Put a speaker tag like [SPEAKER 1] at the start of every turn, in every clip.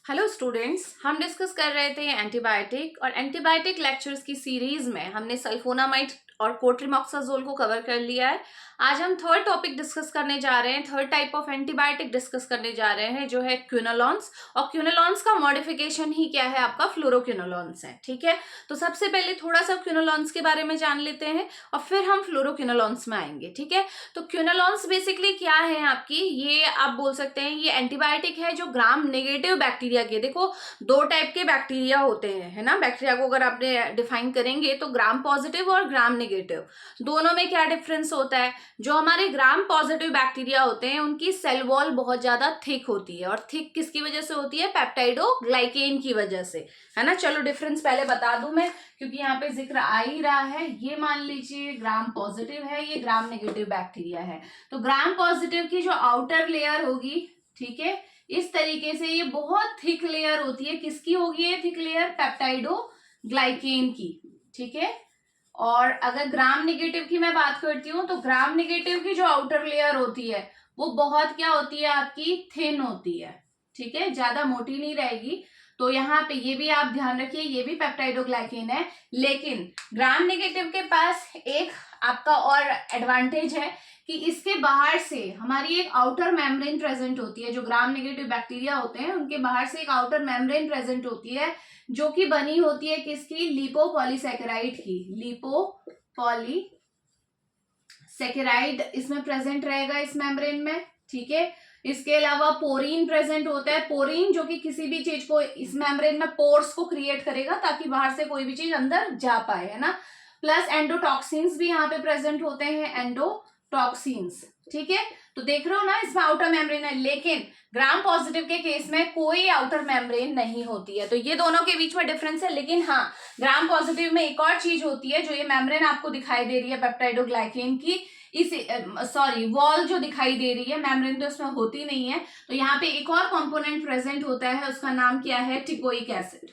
[SPEAKER 1] Hello students, हम discuss कर रहे थे एंटीबायोटिक और एंटीबायोटिक लेक्चर्स की सीरीज में हमने सल्फोनामाइड और कोट्रिमॉक्साजोल को कवर कर लिया है। आज हम थर्ड टॉपिक डिस्कस करने जा रहे हैं, third type of antibiotic discuss करने जा रहे हैं जो है क्विनोलॉन्स। और क्विनोलॉन्स का मॉडिफिकेशन ही क्या है, आपका फ्लोरोक्विनोलॉन्स है। ठीक है, तो सबसे पहले थोड़ा सा क्विनोलॉन्स के बारे में जान लेते हैं और फिर हम फ्लोरोक्विनोलॉन्स में आएंगे। ठीक है, तो क्विनोलॉन्स बेसिकली क्या है आपकी, ये आप बोल सकते हैं ये एंटीबायोटिक है जो ग्राम नेगेटिव बैक्टीरिया के, देखो दो टाइप के बैक्टीरिया होते हैं, है ना। बैक्टीरिया को अगर आपने डिफाइन करेंगे तो ग्राम पॉजिटिव और ग्राम नेगेटिव, दोनों में क्या डिफरेंस होता है। जो हमारे ग्राम पॉजिटिव बैक्टीरिया होते हैं उनकी सेल वॉल बहुत ज्यादा थिक होती है, और थिक किसकी वजह से होती है, पेप्टाइडोग्लाइकेन की वजह से, है ना। चलो डिफरेंस पहले बता दूं मैं, क्योंकि यहाँ पे जिक्र आ ही रहा है। ये मान लीजिए ग्राम पॉजिटिव है, ये ग्राम नेगेटिव बैक्टीरिया है। तो ग्राम पॉजिटिव की जो आउटर लेयर होगी, ठीक है, इस तरीके से ये बहुत थिक लेयर होती है। किसकी होगी ये थिक लेयर, पेप्टाइडोग्लाइकेन की। ठीक है, और अगर ग्राम नेगेटिव की मैं बात करती हूँ तो ग्राम नेगेटिव की जो आउटर लेयर होती है वो बहुत क्या होती है, आपकी थिन होती है। ठीक है, ज्यादा मोटी नहीं रहेगी। तो यहाँ पे ये भी आप ध्यान रखिए, ये भी पेप्टाइडोग्लाइकेन है। लेकिन ग्राम नेगेटिव के पास एक आपका और एडवांटेज है कि इसके बाहर से हमारी एक आउटर मेम्ब्रेन प्रेजेंट होती है। जो ग्राम नेगेटिव बैक्टीरिया होते हैं उनके बाहर से एक आउटर मेम्ब्रेन प्रेजेंट होती है, जो कि बनी होती है किसकी, लिपोपॉलीसैकेराइड की। लिपोपॉलीसैकेराइड इसमें प्रेजेंट रहेगा इस मेम्ब्रेन में। ठीक है, इसके अलावा पोरीन प्रेजेंट होता है। पोरीन जो कि किसी भी चीज को इस मेम्ब्रेन में पोर्स को क्रिएट करेगा ताकि बाहर से कोई भी चीज अंदर जा पाए, है ना। प्लस एंडोटॉक्सिन्स भी यहाँ पे प्रेजेंट होते हैं, एंडोटॉक्सिन्स। ठीक है, तो देख रहे हो ना, इसमें आउटर मेम्ब्रेन है। लेकिन ग्राम पॉजिटिव के केस में कोई आउटर मेम्ब्रेन नहीं होती है। तो ये दोनों के बीच में डिफरेंस है। लेकिन हाँ, ग्राम पॉजिटिव में एक और चीज होती है, जो ये मेम्ब्रेन आपको दिखाई दे रही है पेप्टाइडोग्लाइकेन की, इस वॉल जो दिखाई दे रही है, मेम्ब्रेन तो इसमें होती नहीं है। तो यहाँ पे एक और कंपोनेंट प्रेजेंट होता है, उसका नाम क्या है, टिकोइक एसिड।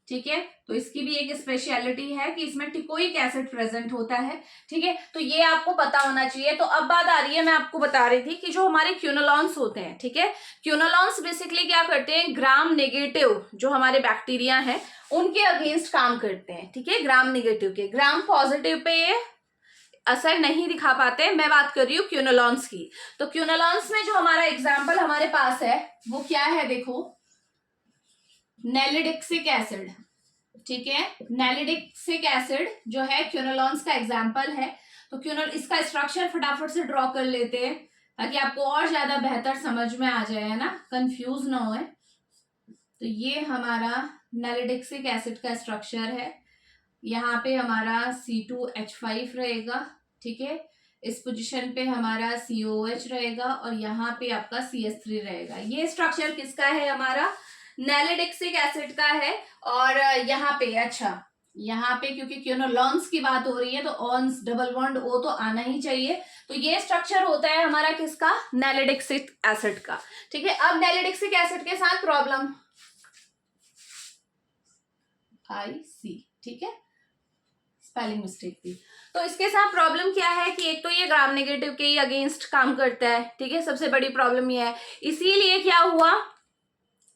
[SPEAKER 1] ठीक है, तो इसकी भी एक स्पेशलिटी है कि इसमें टिकोइक एसिड प्रेजेंट होता है। ठीक है, तो ये आपको पता होना चाहिए। तो अब बात आ रही है, मैं आपको बता रही थी कि जो हमारे क्विनोलॉन्स होते हैं, ठीक है, क्विनोलॉन्स बेसिकली क्या करते हैं, ग्राम नेगेटिव जो हमारे बैक्टीरिया हैं उनके अगेंस्ट काम करते हैं। ठीक है, ग्राम नेगेटिव के, ग्राम पॉजिटिव पे ये असर नहीं दिखा पाते। मैं बात कर रही हूँ क्विनोलॉन्स की। तो क्विनोलॉन्स में जो हमारा एग्जाम्पल हमारे पास है वो क्या है, देखो, नैलिडिक्सिक एसिड। ठीक है, नैलिडिक्सिक एसिड जो है क्विनोलॉन्स का एग्जाम्पल है। तो क्विनोल, इसका स्ट्रक्चर फटाफट से ड्रॉ कर लेते हैं ताकि आपको और ज्यादा बेहतर समझ में आ जाए, है ना, कंफ्यूज ना हो। तो ये हमारा नैलिडिक्सिक एसिड का स्ट्रक्चर है। यहाँ पे हमारा C2H5 रहेगा। ठीक है, इस पोजीशन पे हमारा COH रहेगा और यहाँ पे आपका CH3 रहेगा। ये स्ट्रक्चर किसका है, हमारा नैलिडिक्सिक एसिड का है। और यहाँ पे, अच्छा, यहाँ पे क्योंकि क्विनोलॉन्स की बात हो रही है तो ऑन्स डबल बॉन्ड O तो आना ही चाहिए। तो ये स्ट्रक्चर होता है हमारा किसका, नैलिडिक्सिक एसिड का। ठीक है, अब नैलिडिक्सिक एसिड के साथ प्रॉब्लम IC, ठीक है, स्पेलिंग मिस्टेक थी। तो इसके साथ प्रॉब्लम क्या है कि एक तो ये ग्राम नेगेटिव के ही अगेंस्ट काम करता है। ठीक है, सबसे बड़ी प्रॉब्लम ये है। इसीलिए क्या हुआ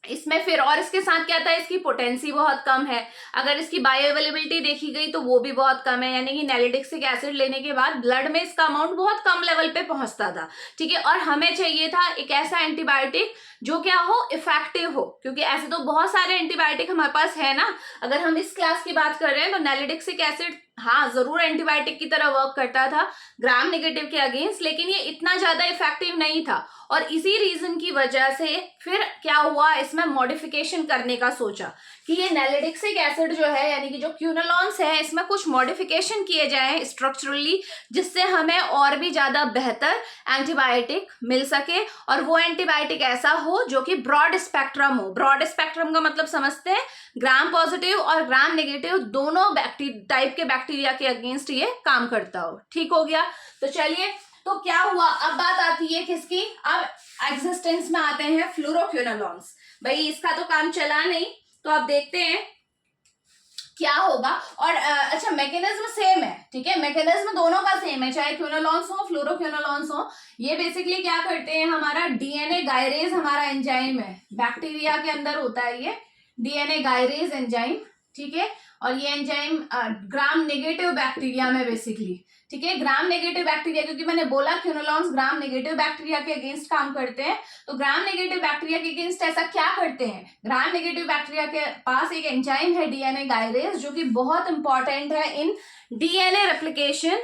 [SPEAKER 1] इसमें फिर, और इसके साथ क्या था, इसकी पोटेंसी बहुत कम है। अगर इसकी बायो अवेलेबिलिटी देखी गई तो वो भी बहुत कम है, यानी कि नैलिडिक्सिक एसिड लेने के बाद ब्लड में इसका अमाउंट बहुत कम लेवल पे पहुंचता था। ठीक है, और हमें चाहिए था एक ऐसा एंटीबायोटिक जो क्या हो, इफेक्टिव हो, क्योंकि ऐसे तो बहुत सारे एंटीबायोटिक हमारे पास है ना। अगर हम इस क्लास की बात कर रहे हैं तो नैलिडिक्सिक एसिड हाँ जरूर एंटीबायोटिक की तरह वर्क करता था ग्राम नेगेटिव के अगेंस्ट, लेकिन ये इतना ज्यादा इफेक्टिव नहीं था। और इसी रीजन की वजह से फिर क्या हुआ, इसमें मॉडिफिकेशन करने का सोचा कि ये नैलिडिक्सिक एसिड जो है, यानी कि जो क्विनोलॉन्स है, इसमें कुछ मॉडिफिकेशन किए जाए स्ट्रक्चरली, जिससे हमें और भी ज्यादा बेहतर एंटीबायोटिक मिल सके। और वो एंटीबायोटिक ऐसा हो जो कि ब्रॉड स्पेक्ट्रम हो। ब्रॉड स्पेक्ट्रम का मतलब समझते हैं, ग्राम पॉजिटिव और ग्राम नेगेटिव दोनों टाइप के बैक्टीरिया के अगेंस्ट ये काम करता हो। ठीक हो गया, तो चलिए, तो क्या हुआ, अब बात आती है किसकी, अब एग्जिस्टेंस में आते हैं फ्लोरोक्विनोलॉन्स। भाई इसका तो काम चला नहीं, तो अब देखते हैं क्या होगा। और अच्छा, मैकेनिज्म सेम है, ठीक है, मैकेनिज्म दोनों का सेम है, चाहे क्विनोलॉन्स हो फ्लोरोक्विनोलॉन्स हो। ये बेसिकली क्या करते हैं, हमारा डीएनए गायरेज हमारा एंजाइम है, बैक्टीरिया के अंदर होता है ये डीएनए गायरेज एंजाइम, ठीक है। और ये एंजाइम ग्राम नेगेटिव बैक्टीरिया में बेसिकली, ठीक है, ग्राम नेगेटिव बैक्टीरिया, क्योंकि मैंने बोला क्विनोलॉन्स ग्राम नेगेटिव बैक्टीरिया के अगेंस्ट काम करते हैं, तो ग्राम नेगेटिव बैक्टीरिया के अगेंस्ट ऐसा क्या करते हैं, ग्राम नेगेटिव बैक्टीरिया के पास एक एंजाइम है डीएनए गायरेज, जो कि बहुत इंपॉर्टेंट है इन डीएनए रेप्लिकेशन,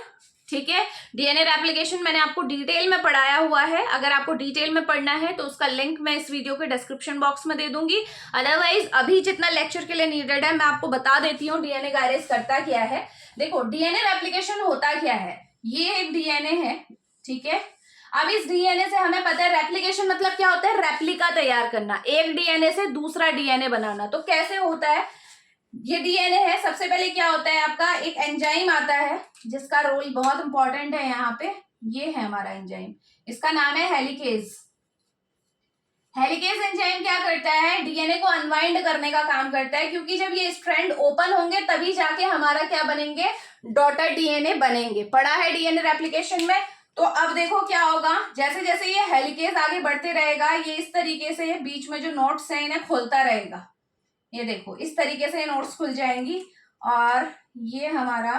[SPEAKER 1] ठीक है। डीएनए रेप्लिकेशन मैंने आपको डिटेल में पढ़ाया हुआ है, अगर आपको डिटेल में पढ़ना है तो उसका लिंक मैं इस वीडियो के डिस्क्रिप्शन बॉक्स में दे दूंगी। अदरवाइज अभी जितना लेक्चर के लिए नीडेड है मैं आपको बता देती हूँ डीएनए गायरेज करता क्या है। देखो, डीएनए रेप्लिकेशन होता क्या है, ये एक डीएनए है, ठीक है। अब इस डीएनए से हमें पता है रेप्लिकेशन मतलब क्या होता है, रेप्लिका तैयार करना, एक डीएनए से दूसरा डीएनए बनाना। तो कैसे होता है, ये डीएनए है, सबसे पहले क्या होता है आपका, एक एंजाइम आता है जिसका रोल बहुत इंपॉर्टेंट है यहाँ पे, ये है हमारा एंजाइम, इसका नाम है हेलिकेज। हेलिकेज एंजाइम क्या करता है, डीएनए को अनवाइंड करने का काम करता है, क्योंकि जब ये स्ट्रैंड ओपन होंगे तभी जाके हमारा क्या बनेंगे, डॉटर डीएनए बनेंगे। पढ़ा है डीएनए रेप्लिकेशन में। तो अब देखो क्या होगा, जैसे जैसे ये हेलिकेज आगे बढ़ते रहेगा, ये इस तरीके से बीच में जो नोट्स है इन्हें खोलता रहेगा, ये देखो इस तरीके से नोट्स खुल जाएंगी, और ये हमारा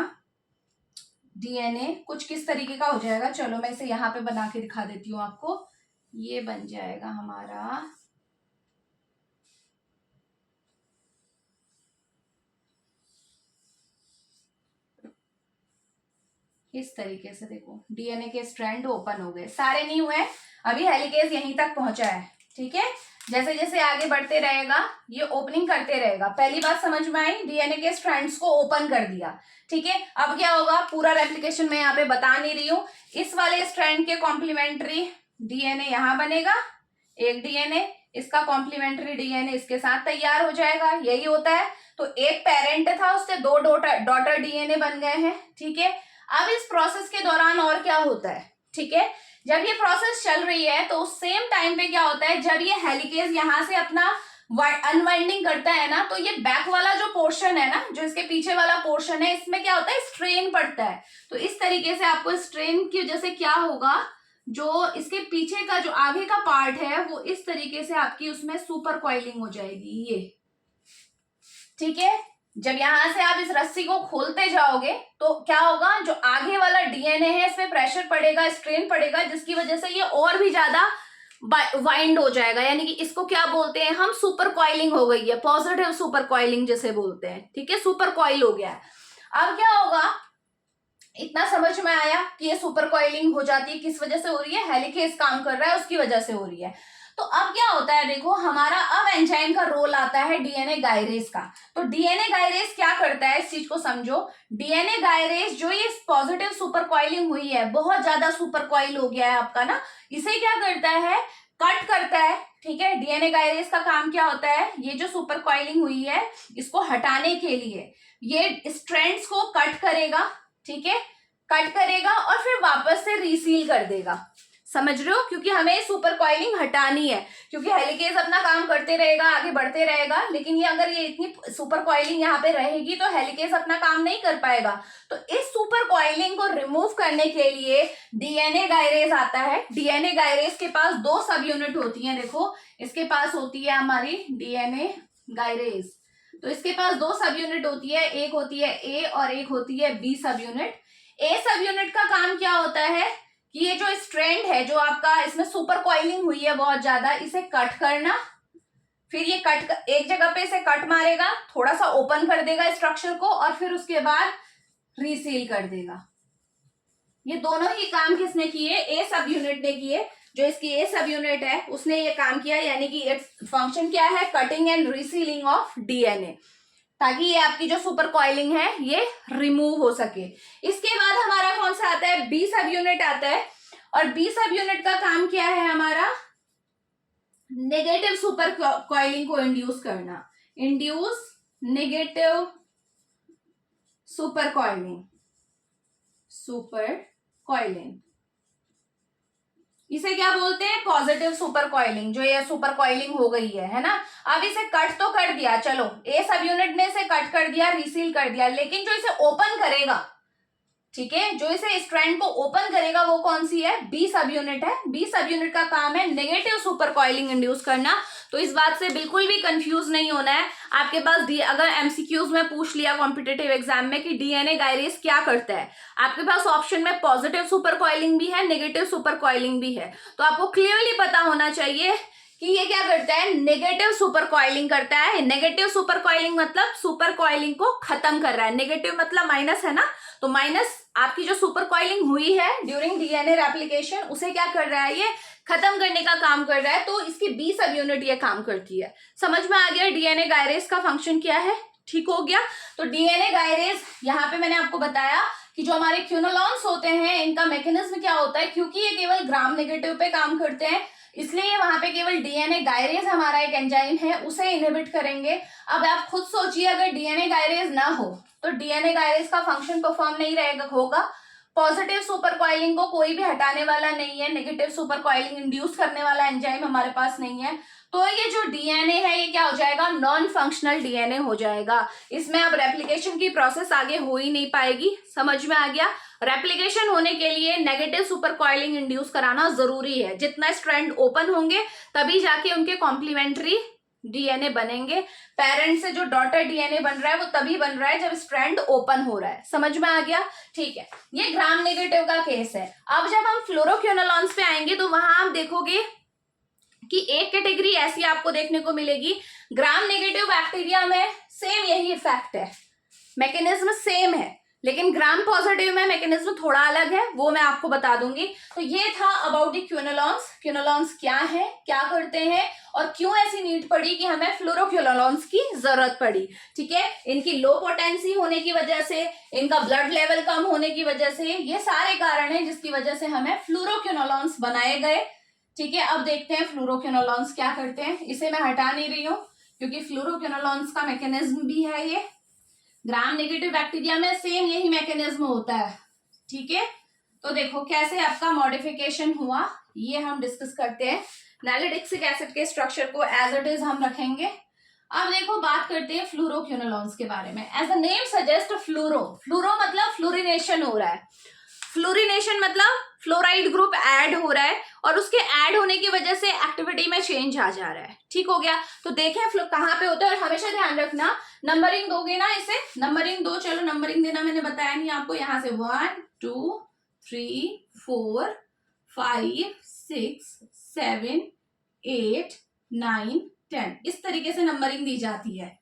[SPEAKER 1] डीएनए कुछ किस तरीके का हो जाएगा, चलो मैं इसे यहाँ पे बना के दिखा देती हूँ आपको। ये बन जाएगा हमारा, इस तरीके से देखो डीएनए के स्ट्रैंड ओपन हो गए, सारे नहीं हुए, अभी हेलिकेज यहीं तक पहुंचा है, ठीक है। जैसे जैसे आगे बढ़ते रहेगा ये ओपनिंग करते रहेगा। पहली बात समझ में आई, डीएनए के स्ट्रैंड्स को ओपन कर दिया, ठीक है। अब क्या होगा, पूरा रेप्लिकेशन मैं यहाँ पे बता नहीं रही हूँ, इस वाले स्ट्रैंड के कॉम्प्लीमेंट्री डीएनए यहाँ बनेगा, एक डीएनए, इसका कॉम्प्लीमेंट्री डीएनए इसके साथ तैयार हो जाएगा, यही होता है। तो एक पेरेंट था, उससे दो डॉटर डीएनए बन गए हैं, ठीक है। अब इस प्रोसेस के दौरान और क्या होता है, ठीक है, जब ये प्रोसेस चल रही है तो उस सेम टाइम पे क्या होता है, जब ये हेलिकेज यहाँ से अपना अनवाइंडिंग करता है ना, तो ये बैक वाला जो पोर्शन है ना, जो इसके पीछे वाला पोर्शन है, इसमें क्या होता है, स्ट्रेन पड़ता है। तो इस तरीके से आपको स्ट्रेन की वजह से क्या होगा, जो इसके पीछे का जो आगे का पार्ट है वो इस तरीके से आपकी उसमें सुपर कॉइलिंग हो जाएगी, ये, ठीक है। जब यहां से आप इस रस्सी को खोलते जाओगे तो क्या होगा, जो आगे वाला डीएनए है इसमें प्रेशर पड़ेगा, स्ट्रेन पड़ेगा, जिसकी वजह से ये और भी ज्यादा वाइंड हो जाएगा, यानी कि इसको क्या बोलते हैं हम, सुपर कॉइलिंग हो गई है, पॉजिटिव सुपर कॉइलिंग जिसे बोलते हैं, ठीक है, सुपर कॉइल हो गया है। अब क्या होगा, इतना समझ में आया कि ये सुपर कॉइलिंग हो जाती है, किस वजह से हो रही है, हेलिकेज काम कर रहा है उसकी वजह से हो रही है। तो अब क्या होता है, देखो हमारा अब एंजाइम का रोल आता है डीएनए गायरेज का। तो डीएनए गायरेज क्या करता है, इस चीज को समझो। डीएनए गायरेज जो ये पॉजिटिव सुपर कॉइलिंग हुई है, बहुत ज्यादा सुपर कॉइल हो गया है आपका ना, इसे क्या करता है, कट करता है, ठीक है। डीएनए गायरेज का काम क्या होता है, ये जो सुपर कॉइलिंग हुई है इसको हटाने के लिए ये स्ट्रैंड्स को कट करेगा, ठीक है, कट करेगा और फिर वापस से रीसील कर देगा, समझ रहे हो, क्योंकि हमें सुपर कॉइलिंग हटानी है, क्योंकि हेलिकेज अपना काम करते रहेगा, आगे बढ़ते रहेगा, लेकिन ये अगर ये इतनी सुपर कॉइलिंग यहाँ पे रहेगी तो हेलिकेज अपना काम नहीं कर पाएगा। तो इस सुपर कॉइलिंग को रिमूव करने के लिए डीएनए गायरेज आता है। डीएनए गायरेज के पास दो सब यूनिट होती है, देखो इसके पास होती है हमारी डीएनए गायरेज, तो इसके पास दो सब यूनिट होती है, एक होती है ए और एक होती है बी सब यूनिट। ए सब यूनिट का काम क्या होता है कि ये जो स्ट्रैंड है जो आपका इसमें सुपर कॉइलिंग हुई है बहुत ज्यादा, इसे कट करना, फिर ये कट एक जगह पे इसे कट मारेगा, थोड़ा सा ओपन कर देगा स्ट्रक्चर को और फिर उसके बाद रीसील कर देगा। ये दोनों ही काम किसने किए, ए सब यूनिट ने किए। जो इसकी ए सब यूनिट है उसने ये काम किया, यानी कि इट्स फंक्शन क्या है, कटिंग एंड रीसीलिंग ऑफ डीएनए, ताकि ये आपकी जो सुपर कॉइलिंग है ये रिमूव हो सके। इसके बाद हमारा कौन सा आता है, बी सब यूनिट आता है, और बी सब यूनिट का काम क्या है हमारा, नेगेटिव सुपर कॉइलिंग को इंड्यूस करना, induce negative super coiling, super coiling, इसे क्या बोलते हैं, पॉजिटिव सुपर कॉइलिंग। जो ये सुपर कॉइलिंग हो गई है ना, अब इसे कट तो कर दिया, चलो ए सब यूनिट ने इसे कट कर दिया, रिसील कर दिया, लेकिन जो इसे ओपन करेगा, ठीक है, जो इसे स्ट्रैंड को ओपन करेगा वो कौन सी है, बी सब यूनिट है। बी सब यूनिट का काम है नेगेटिव सुपर कॉइलिंग इंड्यूस करना। तो इस बात से बिल्कुल भी कंफ्यूज नहीं होना है। आपके पास अगर एमसीक्यूज में पूछ लिया कॉम्पिटेटिव एग्जाम में कि डीएनए गायरेज क्या करता है, आपके पास ऑप्शन में पॉजिटिव सुपर कॉइलिंग भी है, नेगेटिव सुपर कॉइलिंग भी है, तो आपको क्लियरली पता होना चाहिए कि ये क्या करता है, नेगेटिव सुपर कॉइलिंग करता है। नेगेटिव सुपर कॉइलिंग मतलब सुपर कॉइलिंग को खत्म कर रहा है, नेगेटिव मतलब माइनस है ना, तो माइनस आपकी जो सुपर कॉइलिंग हुई है ड्यूरिंग डीएनए रेप्लिकेशन, उसे क्या कर रहा है, ये खत्म करने का काम कर रहा है। तो इसकी बी सब यूनिट ये काम करती है। समझ में आ गया डीएनए गायरेज का फंक्शन क्या है, ठीक हो गया। तो डीएनए गायरेज, यहाँ पे मैंने आपको बताया कि जो हमारे क्यूनोलॉन्स होते हैं इनका मैकेनिज्म क्या होता है, क्योंकि ये केवल ग्राम नेगेटिव पे काम करते हैं, इसलिए वहां पे केवल डीएनए गायरेज हमारा एक एंजाइम है, उसे इनहिबिट करेंगे। अब आप खुद सोचिए, अगर डीएनए गायरेज ना हो तो डीएनए गायरेज का फंक्शन परफॉर्म नहीं रहेगा, होगा। पॉजिटिव सुपर कॉइलिंग को कोई भी हटाने वाला नहीं है, नेगेटिव सुपर कॉइलिंग इंड्यूस करने वाला एंजाइम हमारे पास नहीं है, तो ये जो डीएनए है ये क्या हो जाएगा, नॉन फंक्शनल डीएनए हो जाएगा। इसमें अब रेप्लिकेशन की प्रोसेस आगे हो ही नहीं पाएगी। समझ में आ गया। रेप्लिकेशन होने के लिए नेगेटिव सुपर कॉइलिंग इंड्यूस कराना जरूरी है। जितना स्ट्रैंड ओपन होंगे तभी जाके उनके कॉम्प्लीमेंट्री डीएनए बनेंगे। पेरेंट से जो डॉटर डीएनए बन रहा है वो तभी बन रहा है जब स्ट्रैंड ओपन हो रहा है। समझ में आ गया, ठीक है। ये ग्राम नेगेटिव का केस है। अब जब हम फ्लोरोक्विनोलॉन्स पे आएंगे तो वहां आप देखोगे कि एक कैटेगरी ऐसी आपको देखने को मिलेगी, ग्राम नेगेटिव बैक्टीरिया में सेम यही इफेक्ट है, मैकेनिज्म सेम है, लेकिन ग्राम पॉजिटिव में मैकेनिज्म थोड़ा अलग है, वो मैं आपको बता दूंगी। तो ये था अबाउट द क्विनोलॉन्स। क्विनोलॉन्स क्या है, क्या करते हैं, और क्यों ऐसी नीड पड़ी कि हमें फ्लोरोक्विनोलॉन्स की जरूरत पड़ी। ठीक है, इनकी लो पोटेंसी होने की वजह से, इनका ब्लड लेवल कम होने की वजह से, ये सारे कारण हैं जिसकी वजह से हमें फ्लोरोक्विनोलॉन्स बनाए गए। ठीक है, अब देखते हैं फ्लोरोक्विनोलॉन्स क्या करते हैं। इसे मैं हटा नहीं रही हूँ क्योंकि फ्लोरोक्विनोलॉन्स का मैकेनिज्म भी है ये। ग्राम नेगेटिव बैक्टीरिया में सेम यही मैकेनिज्म होता है। ठीक है, तो देखो कैसे आपका मॉडिफिकेशन हुआ ये हम डिस्कस करते हैं। नैलिडिक्सिक एसिड के स्ट्रक्चर को एज इट इज हम रखेंगे। अब देखो बात करते हैं फ्लोरोक्विनोलॉन्स के बारे में। एज द नेम सजेस्ट, फ्लोरो, फ्लोरो मतलब फ्लोरिनेशन हो रहा है। फ्लोरिनेशन मतलब फ्लोराइड ग्रुप ऐड हो रहा है और उसके ऐड होने की वजह से एक्टिविटी में चेंज आ जा रहा है। ठीक हो गया, तो देखें कहाँ पे होता है, और हमेशा ध्यान रखना नंबरिंग दोगे ना, इसे नंबरिंग दो। चलो नंबरिंग देना मैंने बताया नहीं आपको, यहाँ से 1 2 3 4 5 6 7 8 9 10 इस तरीके से नंबरिंग दी जाती है।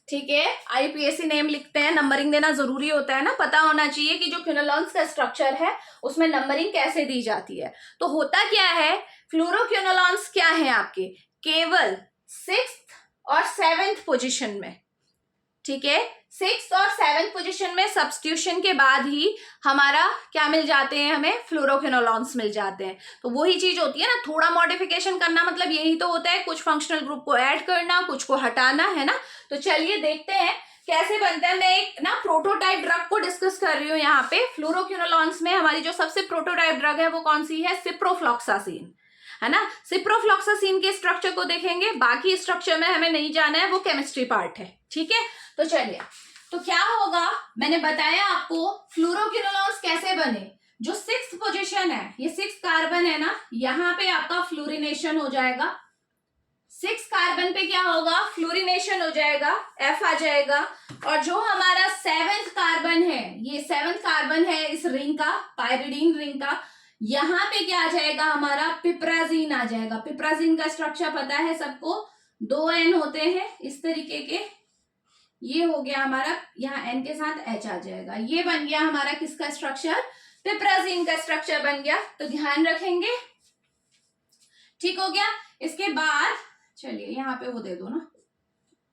[SPEAKER 1] ठीक है, आईपीएससी नेम लिखते हैं, नंबरिंग देना जरूरी होता है ना, पता होना चाहिए कि जो क्विनोलॉन्स का स्ट्रक्चर है उसमें नंबरिंग कैसे दी जाती है। तो होता क्या है, फ्लोरोक्विनोलॉन्स क्या है आपके, केवल 6th और 7th पोजीशन में। ठीक है, 6th और 7th पोजीशन में सब्स्टिट्यूशन के बाद ही हमारा क्या मिल जाते हैं, हमें फ्लोरोक्विनोलॉन्स मिल जाते हैं। तो वही चीज होती है ना, थोड़ा मॉडिफिकेशन करना, मतलब यही तो होता है, कुछ फंक्शनल ग्रुप को ऐड करना, कुछ को हटाना, है ना। तो चलिए देखते हैं कैसे बनता है। मैं एक ना प्रोटोटाइप ड्रग को डिस्कस कर रही हूँ यहाँ पे। फ्लोरोक्विनोलॉन्स में हमारी जो सबसे प्रोटोटाइप ड्रग है वो कौन सी है, सिप्रोफ्लॉक्सासिन, है ना। सिप्रोफ्लॉक्सासिन के स्ट्रक्चर को देखेंगे, बाकी स्ट्रक्चर में हमें नहीं जाना है, वो केमिस्ट्री पार्ट है। ठीक है, तो चलिए, तो क्या होगा, मैंने बताया आपको फ्लोरोक्विनोलॉन्स कैसे बने। जो 6th पोजीशन है, ये 6 कार्बन है ना, यहाँ पे आपका फ्लोरिनेशन हो जाएगा। 6 कार्बन पे क्या होगा, फ्लोरिनेशन हो जाएगा, F आ जाएगा। और जो हमारा 7th कार्बन है, ये 7th कार्बन है इस रिंग का, पायरिडीन रिंग का, यहाँ पे क्या आ जाएगा, हमारा पिप्राजीन आ जाएगा। पिप्राजीन का स्ट्रक्चर पता है सबको, 2 N होते हैं इस तरीके के। ये हो गया हमारा, यहाँ N के साथ H आ जाएगा। ये बन गया हमारा किसका स्ट्रक्चर, पिप्राजीन का स्ट्रक्चर बन गया। तो ध्यान रखेंगे, ठीक हो गया। इसके बाद चलिए यहाँ पे वो दे दो ना,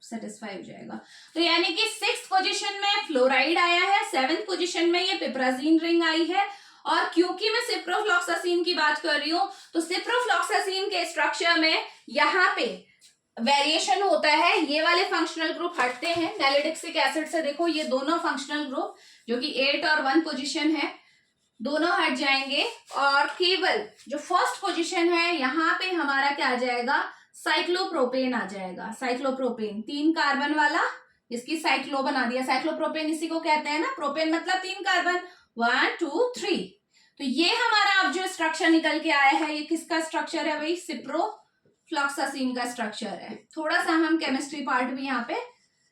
[SPEAKER 1] सेटिस्फाई हो जाएगा। तो यानी कि 6th पोजीशन में फ्लोराइड आया है, 7th पोजीशन में ये पिप्राजीन रिंग आई है। और क्योंकि मैं सिप्रोफ्लॉक्सासिन की बात कर रही हूं, तो सिप्रोफ्लॉक्सासिन के स्ट्रक्चर में यहाँ पे वेरिएशन होता है, ये वाले फंक्शनल ग्रुप हटते हैं नैलिडिक्सिक एसिड से। देखो ये दोनों फंक्शनल ग्रुप जो कि 8 और 1 पोजीशन है, दोनों हट जाएंगे और केवल जो फर्स्ट पोजीशन है यहाँ पे हमारा क्या आ जाएगा, साइक्लोप्रोपेन आ जाएगा। साइक्लोप्रोपेन 3 कार्बन वाला, इसकी साइक्लो बना दिया। साइक्लोप्रोपेन इसी को कहते हैं ना, प्रोपेन मतलब 3 कार्बन, 1 2 3। तो ये हमारा अब जो स्ट्रक्चर निकल के आया है, ये किसका स्ट्रक्चर है भाई, सिप्रोफ्लॉक्सासिन का स्ट्रक्चर है। थोड़ा सा हम केमिस्ट्री पार्ट भी यहाँ पे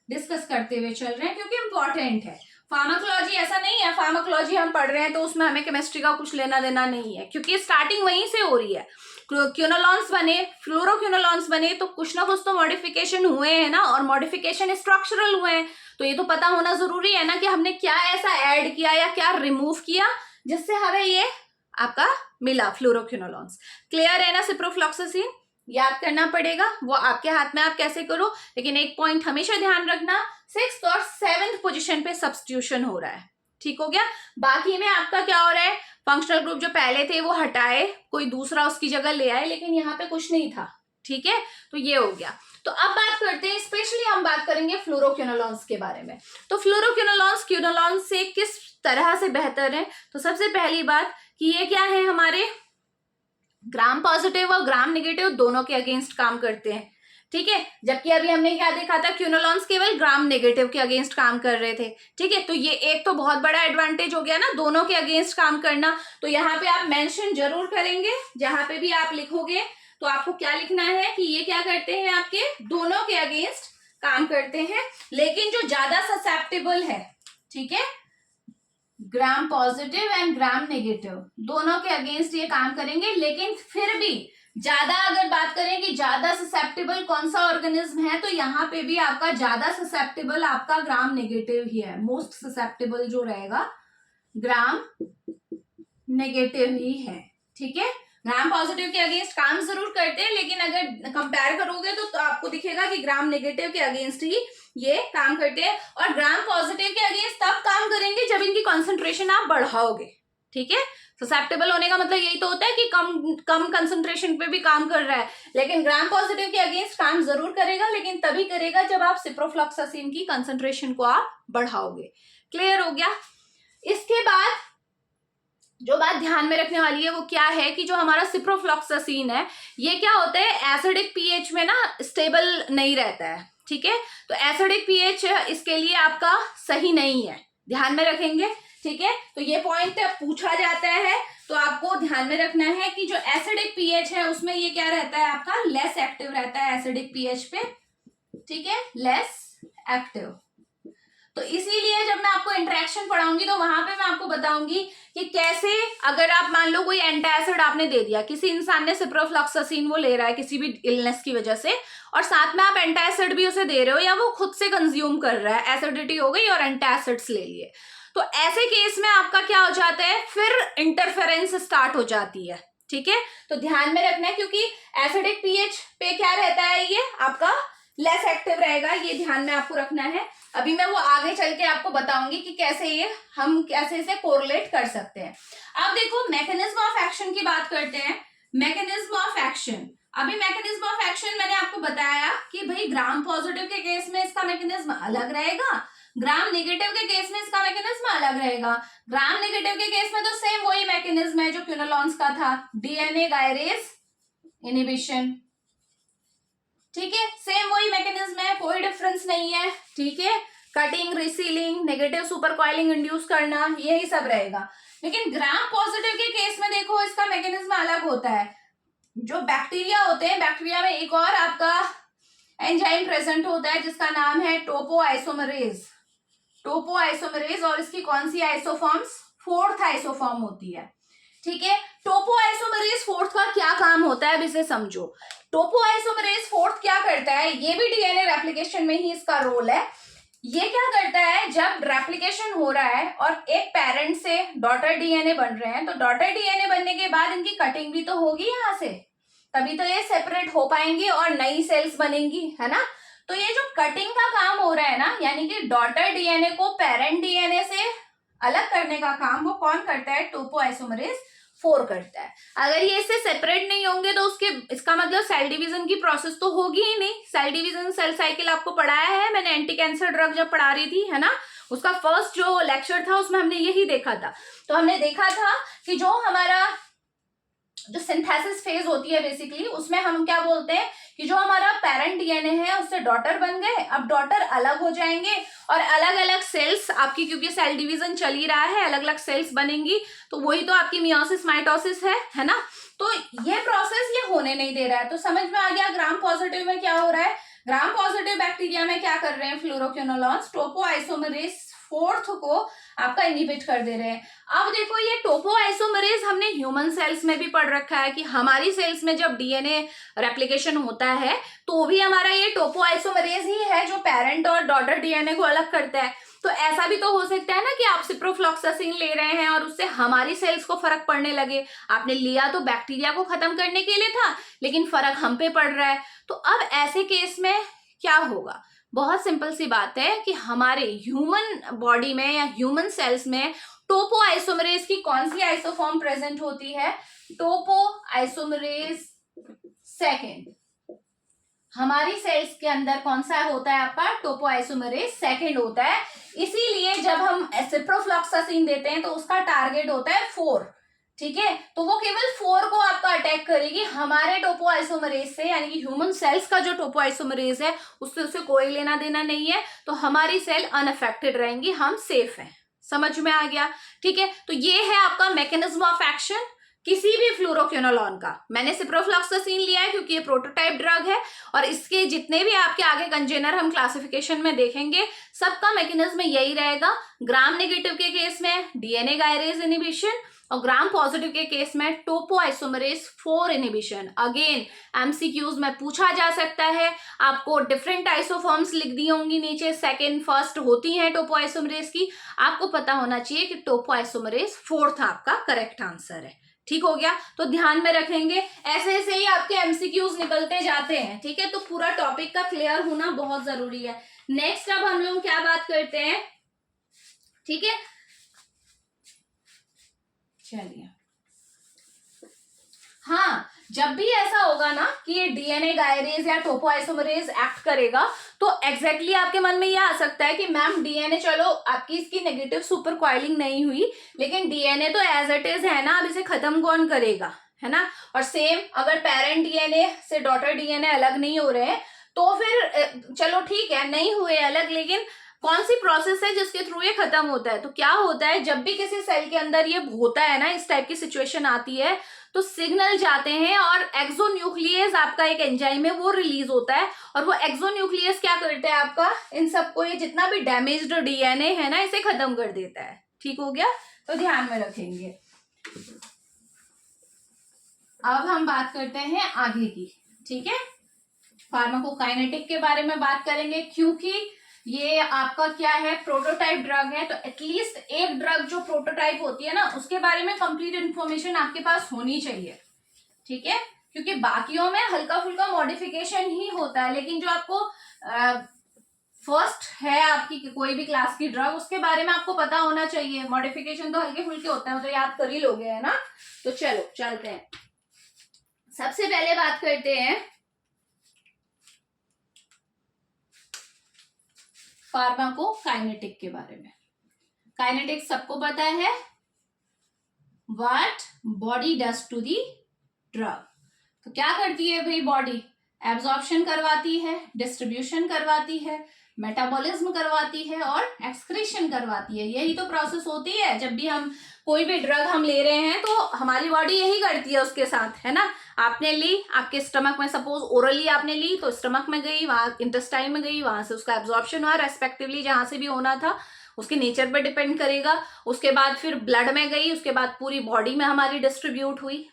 [SPEAKER 1] डिस्कस करते हुए चल रहे हैं क्योंकि इंपॉर्टेंट है। फार्माकोलॉजी ऐसा नहीं है, फार्माकोलॉजी हम पढ़ रहे हैं तो उसमें हमें केमिस्ट्री का कुछ लेना देना नहीं है, क्योंकि स्टार्टिंग वहीं से हो रही है। क्यूनोलॉन्स बने, फ्लोरोक्यूनोलॉन्स बने तो कुछ ना कुछ तो मॉडिफिकेशन हुए हैं ना, और मॉडिफिकेशन स्ट्रक्चरल हुए हैं, तो ये तो पता होना जरूरी है ना कि हमने क्या ऐसा ऐड किया या क्या रिमूव किया जिससे हमें ये आपका मिला फ्लोरोक्यूनोलॉन्स। क्लियर है ना, सिप्रोफ्लॉक्सासिन याद करना पड़ेगा, वो आपके हाथ में, आप कैसे करो। लेकिन एक पॉइंट हमेशा ध्यान रखना, 6th और 7th पोजीशन पे सब्स्टिट्यूशन हो रहा है, ठीक हो गया। बाकी में आपका क्या हो रहा है, फंक्शनल ग्रुप जो पहले थे वो हटाए, कोई दूसरा उसकी जगह ले आए, लेकिन यहाँ पे कुछ नहीं था, ठीक है। तो ये हो गया। तो अब बात करते हैं, स्पेशली हम बात करेंगे फ्लोरोक्यूनोलॉन्स के बारे में। तो फ्लोरोक्यूनोलॉन्स क्यूनोलॉन्स से किस तरह से बेहतर है, तो सबसे पहली बात कि ये क्या है, हमारे ग्राम पॉजिटिव और ग्राम नेगेटिव दोनों के अगेंस्ट काम करते हैं, ठीक है। जबकि अभी हमने क्या देखा था, क्यूनोलॉन्स केवल ग्राम नेगेटिव के अगेंस्ट काम कर रहे थे, ठीक है। तो ये एक तो बहुत बड़ा एडवांटेज हो गया ना, दोनों के अगेंस्ट काम करना। तो यहाँ पे आप मेंशन जरूर करेंगे, जहां पे भी आप लिखोगे तो आपको क्या लिखना है कि ये क्या करते हैं, आपके दोनों के अगेंस्ट काम करते हैं। लेकिन जो ज्यादा ससेप्टेबल है, ठीक है, gram positive and gram negative दोनों के अगेंस्ट ये काम करेंगे। लेकिन फिर भी ज्यादा अगर बात करें कि ज्यादा ससेप्टेबल कौन सा ऑर्गेनिज्म है, तो यहाँ पे भी आपका ज्यादा ससेप्टेबल आपका ग्राम नेगेटिव ही है। मोस्ट ससेप्टेबल जो रहेगा ग्राम नेगेटिव ही है, ठीक है। ग्राम पॉजिटिव के अगेंस्ट काम जरूर करते हैं, लेकिन अगर कंपेयर करोगे तो आपको दिखेगा कि ग्राम नेगेटिव के अगेंस्ट ही ये काम करते हैं। और ग्राम पॉजिटिव के अगेंस्ट तब काम करेंगे जब इनकी कॉन्सेंट्रेशन आप बढ़ाओगे, ठीक है। ससेप्टेबल होने का मतलब यही तो होता है कि कम कंसंट्रेशन पे भी काम कर रहा है, लेकिन ग्राम पॉजिटिव के अगेंस्ट काम जरूर करेगा, लेकिन तभी करेगा जब आप सिप्रोफ्लॉक्सासिन की कंसंट्रेशन को आप बढ़ाओगे। क्लियर हो गया। इसके बाद जो बात ध्यान में रखने वाली है वो क्या है कि जो हमारा सिप्रोफ्लॉक्सासिन है, ये क्या होता है, एसिडिक पीएच में ना स्टेबल नहीं रहता है, ठीक है। तो एसिडिक पीएच इसके लिए आपका सही नहीं है, ध्यान में रखेंगे, ठीक है। तो ये पॉइंट पूछा जाता है, तो आपको ध्यान में रखना है कि जो एसिडिक पीएच है उसमें ये क्या रहता है, आपका लेस एक्टिव रहता है एसिडिक पीएच पे, ठीक है, लेस एक्टिव। तो इसीलिए जब मैं आपको इंटरेक्शन पढ़ाऊंगी तो वहां पे मैं आपको बताऊंगी कि कैसे, अगर आप मान लो कोई एंटासिड आपने दे दिया, किसी इंसान ने सिप्रोफ्लॉक्सासिन वो ले रहा है किसी भी इलनेस की वजह से, और साथ में आप एंटासिड भी उसे दे रहे हो या वो खुद से कंज्यूम कर रहा है, एसिडिटी हो गई और एंटासिड्स ले लिए, तो ऐसे केस में आपका क्या हो जाता है, फिर इंटरफेरेंस स्टार्ट हो जाती है, ठीक है। तो ध्यान में रखना है, क्योंकि एसिडिक पीएच पे क्या रहता है, ये आपका लेस एक्टिव रहेगा, ये ध्यान में आपको रखना है। अभी मैं वो आगे चल के आपको बताऊंगी कि कैसे ये हम कैसे इसे कोरिलेट कर सकते हैं। अब देखो मैकेनिज्म ऑफ एक्शन की बात करते हैं। मैकेनिज्म ऑफ एक्शन, अभी मैकेनिज्म ऑफ एक्शन मैंने आपको बताया कि भाई ग्राम पॉजिटिव के केस में इसका मैकेनिज्म अलग रहेगा, ग्राम नेगेटिव के केस में इसका मैकेनिज्म अलग रहेगा। ग्राम नेगेटिव के केस में तो सेम वही मैकेनिज्म है जो क्यूनोलॉन्स का था, डीएनए गायरेज इनहिबिशन, ठीक है, सेम वही मैकेनिज्म है, कोई डिफरेंस नहीं है, ठीक है। Cutting, resealing, negative super coiling induce करना, यही सब रहेगा। लेकिन ग्राम पॉजिटिव के केस में देखो इसका मैकेनिज्म अलग होता है। जो बैक्टीरिया होते हैं, बैक्टीरिया में एक और आपका एंजाइम प्रेजेंट होता है जिसका नाम है टोपोआइसोमरेज, टोपोआइसोमरेज, और इसकी कौन सी आइसोफॉर्म्स, 4th आइसोफॉर्म होती है, ठीक है। टोपोआइसोमरेज 4th का क्या काम होता है, अब इसे समझो। टोपोआइसोमरेज 4th क्या करता है, ये भी डीएनए रेप्लिकेशन में ही इसका रोल है। ये क्या करता है, जब रेप्लिकेशन हो रहा है और एक पेरेंट से डॉटर डीएनए बन रहे हैं, तो डॉटर डीएनए बनने के बाद इनकी कटिंग भी तो होगी यहाँ से, तभी तो ये सेपरेट हो पाएंगे और नई सेल्स बनेंगी, है ना। तो ये जो कटिंग का काम हो रहा है ना, यानी कि डॉटर डीएनए को पेरेंट डीएनए से अलग करने का काम वो कौन करता है, टोपोआइसोमरेज 4 करता है। अगर ये इससे सेपरेट नहीं होंगे तो इसका मतलब सेल डिवीजन की प्रोसेस तो होगी ही नहीं। सेल डिवीजन, सेल साइकिल आपको पढ़ाया है मैंने, एंटी कैंसर ड्रग जब पढ़ा रही थी, है ना, उसका फर्स्ट जो लेक्चर था उसमें हमने यही देखा था। तो हमने देखा था कि जो हमारा जो सिंथेसिस फेज होती है बेसिकली, उसमें हम क्या बोलते हैं कि जो हमारा पेरेंट डीएनए है उससे डॉटर बन गए, अब डॉटर अलग हो जाएंगे और अलग अलग सेल्स आपकी, क्योंकि सेल डिवीजन चल ही रहा है, अलग अलग सेल्स बनेंगी, तो वही तो आपकी मियोसिस माइटोसिस है ना। तो ये प्रोसेस ये होने नहीं दे रहा है। तो समझ में आ गया ग्राम पॉजिटिव में क्या हो रहा है। ग्राम पॉजिटिव बैक्टीरिया में क्या कर रहे हैं फ्लोरोक्विनोलॉन्स, टोपोआइसोमरेज 4th को आपका इनहिबिट कर दे रहे हैं। अब देखो ये टोपोआइसोमरेज हमने ह्यूमन सेल्स में भी पढ़ रखा है कि हमारी सेल्स में जब डीएनए रेप्लिकेशन होता है तो भी हमारा ये टोपोआइसोमरेज ही है जो पेरेंट और डॉटर डीएनए को अलग करता है। तो ऐसा भी तो हो सकता है ना कि आप सिप्रोफ्लॉक्सासिन ले रहे हैं और उससे हमारी सेल्स को फर्क पड़ने लगे। आपने लिया तो बैक्टीरिया को खत्म करने के लिए था, लेकिन फर्क हम पे पड़ रहा है। तो अब ऐसे केस में क्या होगा, बहुत सिंपल सी बात है कि हमारे ह्यूमन बॉडी में या ह्यूमन सेल्स में टोपोआइसोमरेज की कौन सी आइसोफॉर्म प्रेजेंट होती है, टोपोआइसोमरेज 2nd। हमारी सेल्स के अंदर कौन सा होता है आपका, टोपोआइसोमरेज 2nd होता है। इसीलिए जब हम सिप्रोफ्लॉक्सासिन देते हैं तो उसका टारगेट होता है 4, ठीक है। तो वो केवल 4 को आपका अटैक करेगी हमारे टोपोआइसोमरेज से, यानी कि ह्यूमन सेल्स का जो टोपोआइसोमरेज है उससे उसे कोई लेना देना नहीं है, तो हमारी सेल अनअफेक्टेड रहेंगी, हम सेफ हैं। समझ में आ गया, ठीक है। तो ये है आपका मैकेनिज्म ऑफ एक्शन किसी भी फ्लोरोक्विनोलॉन का। मैंने सिप्रोफ्लॉक्सासिन लिया है क्योंकि ये प्रोटोटाइप ड्रग है, और इसके जितने भी आपके आगे कंटेनर हम क्लासिफिकेशन में देखेंगे सबका मैकेनिज्म यही रहेगा। ग्राम नेगेटिव के केस में डीएनए गायरेज इनहिबिशन, और ग्राम पॉजिटिव के केस में टोपोआइसोमरेज 4 इनहिबिशन। अगेन एमसीक्यूज में पूछा जा सकता है, आपको डिफरेंट आइसोफॉर्म्स लिख दी होंगी नीचे, 2nd 1st होती हैं टोपोआइसोमरेज की, आपको पता होना चाहिए कि टोपोआइसोमरेज 4th आपका करेक्ट आंसर है। ठीक हो गया, तो ध्यान में रखेंगे, ऐसे ऐसे ही आपके एमसीक्यूज निकलते जाते हैं, ठीक है। तो पूरा टॉपिक का क्लियर होना बहुत जरूरी है। नेक्स्ट अब हम लोग क्या बात करते हैं, ठीक है, चलिए। हाँ, जब भी ऐसा होगा ना कि ये डीएनए गायरेज या टोपोआइसोमरेज एक्ट करेगा, तो एग्जैक्टली आपके मन में ये आ सकता है कि मैम डीएनए, चलो आपकी इसकी नेगेटिव सुपर कॉइलिंग नहीं हुई, लेकिन डीएनए तो एज इट इज है ना, अब इसे खत्म कौन करेगा, है ना। और सेम अगर पेरेंट डीएनए से डॉटर डीएनए अलग नहीं हो रहे हैं तो फिर चलो ठीक है नहीं हुए अलग, लेकिन कौन सी प्रोसेस है जिसके थ्रू ये खत्म होता है। तो क्या होता है, जब भी किसी सेल के अंदर ये होता है ना, इस टाइप की सिचुएशन आती है, तो सिग्नल जाते हैं और एक्सोन्यूक्लियस आपका एक एंजाइम है वो रिलीज होता है, और वो एक्सोन्यूक्लियस क्या करता है आपका इन सबको, ये जितना भी डैमेज्ड डीएनए है ना इसे खत्म कर देता है। ठीक हो गया, तो ध्यान में रखेंगे। अब हम बात करते हैं आगे की, ठीक है, फार्माकोकाइनेटिक के बारे में बात करेंगे, क्योंकि ये आपका क्या है, प्रोटोटाइप ड्रग है, तो एटलीस्ट एक ड्रग जो प्रोटोटाइप होती है ना उसके बारे में कंप्लीट इन्फॉर्मेशन आपके पास होनी चाहिए, ठीक है, क्योंकि बाकियों में हल्का फुल्का मॉडिफिकेशन ही होता है, लेकिन जो आपको फर्स्ट है आपकी कोई भी क्लास की ड्रग उसके बारे में आपको पता होना चाहिए। मॉडिफिकेशन तो हल्के फुल्के होते हैं, तो याद कर ही लोगे, है ना। तो चलो चलते हैं, सबसे पहले बात करते हैं फार्माकोकाइनेटिक के बारे में। काइनेटिक सबको पता है, what body does to the drug. तो क्या करती है भाई बॉडी, एब्जॉर्प्शन करवाती है, डिस्ट्रीब्यूशन करवाती है, मेटाबॉलिज्म करवाती है और एक्सक्रीशन करवाती है। यही तो प्रोसेस होती है जब भी हम कोई भी ड्रग हम ले रहे हैं, तो हमारी बॉडी यही करती है उसके साथ, है ना। आपने ली, आपके स्टमक में सपोज ओरली आपने ली, तो स्टमक में गई, वहां इंटेस्टाइन में गई, वहां से उसका एब्जॉर्प्शन हुआ, रेस्पेक्टिवली जहां से भी होना था, उसके नेचर पर डिपेंड करेगा। उसके बाद फिर ब्लड में गई, उसके बाद पूरी बॉडी में हमारी डिस्ट्रीब्यूट हुई,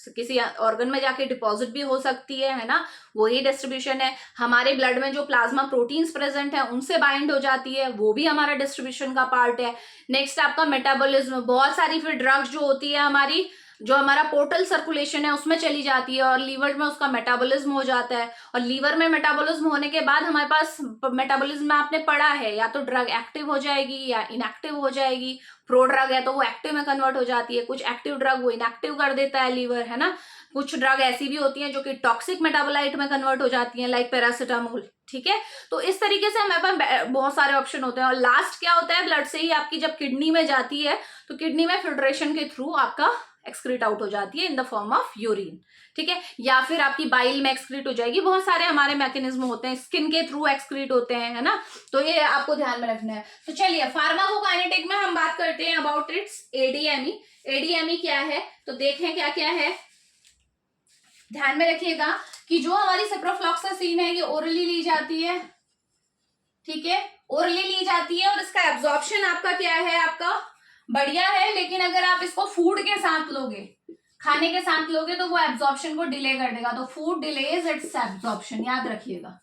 [SPEAKER 1] किसी ऑर्गन में जाके डिपॉजिट भी हो सकती है ना, वही डिस्ट्रीब्यूशन है। हमारे ब्लड में जो प्लाज्मा प्रोटीन्स प्रेजेंट है उनसे बाइंड हो जाती है, वो भी हमारा डिस्ट्रीब्यूशन का पार्ट है। नेक्स्ट आपका मेटाबॉलिज्म, बहुत सारी फिर ड्रग्स जो होती है हमारी, जो हमारा पोर्टल सर्कुलेशन है उसमें चली जाती है और लीवर में उसका मेटाबॉलिज्म हो जाता है। और लीवर में मेटाबॉलिज्म होने के बाद हमारे पास मेटाबॉलिज्म में आपने पढ़ा है, या तो ड्रग एक्टिव हो जाएगी या इनएक्टिव हो जाएगी। प्रो ड्रग है तो वो एक्टिव में कन्वर्ट हो जाती है, कुछ एक्टिव ड्रग वो इनएक्टिव कर देता है लीवर, है ना। कुछ ड्रग ऐसी भी होती हैं जो कि टॉक्सिक मेटाबोलाइट में कन्वर्ट हो जाती हैं, लाइक पैरासिटामोल, ठीक है। तो इस तरीके से हमारे पास बहुत सारे ऑप्शन होते हैं। और लास्ट क्या होता है, ब्लड से ही आपकी जब किडनी में जाती है तो किडनी में फिल्ट्रेशन के थ्रू आपका एक्सक्रीट आउट हो जाती है in the form of urine, ठीक है, या फिर आपकी बाइल में एक्सक्रीट हो जाएगी। बहुत सारे हमारे मैकेनिज्म होते हैं, स्किन के थ्रू एक्सक्रीट होते हैं, है ना। तो ये आपको ध्यान में रखना है। तो चलिए फार्माकोकाइनेटिक में हम बात करते हैं अबाउट इट्स एडीएमई। एडीएमई क्या है तो देखें क्या क्या है, ध्यान में रखिएगा कि जो हमारी सिप्रोफ्लॉक्सासिन है ये ओरली ली जाती है, ठीक है, ओरली ली जाती है। और इसका एब्जॉर्प्शन आपका क्या है, आपका बढ़िया है। लेकिन अगर आप इसको फूड के साथ लोगे, खाने के साथ लोगे, तो वो एब्जॉर्प्शन को डिले कर देगा। तो फूड डिलेज इट्स एब्जॉर्प्शन, याद रखिएगा,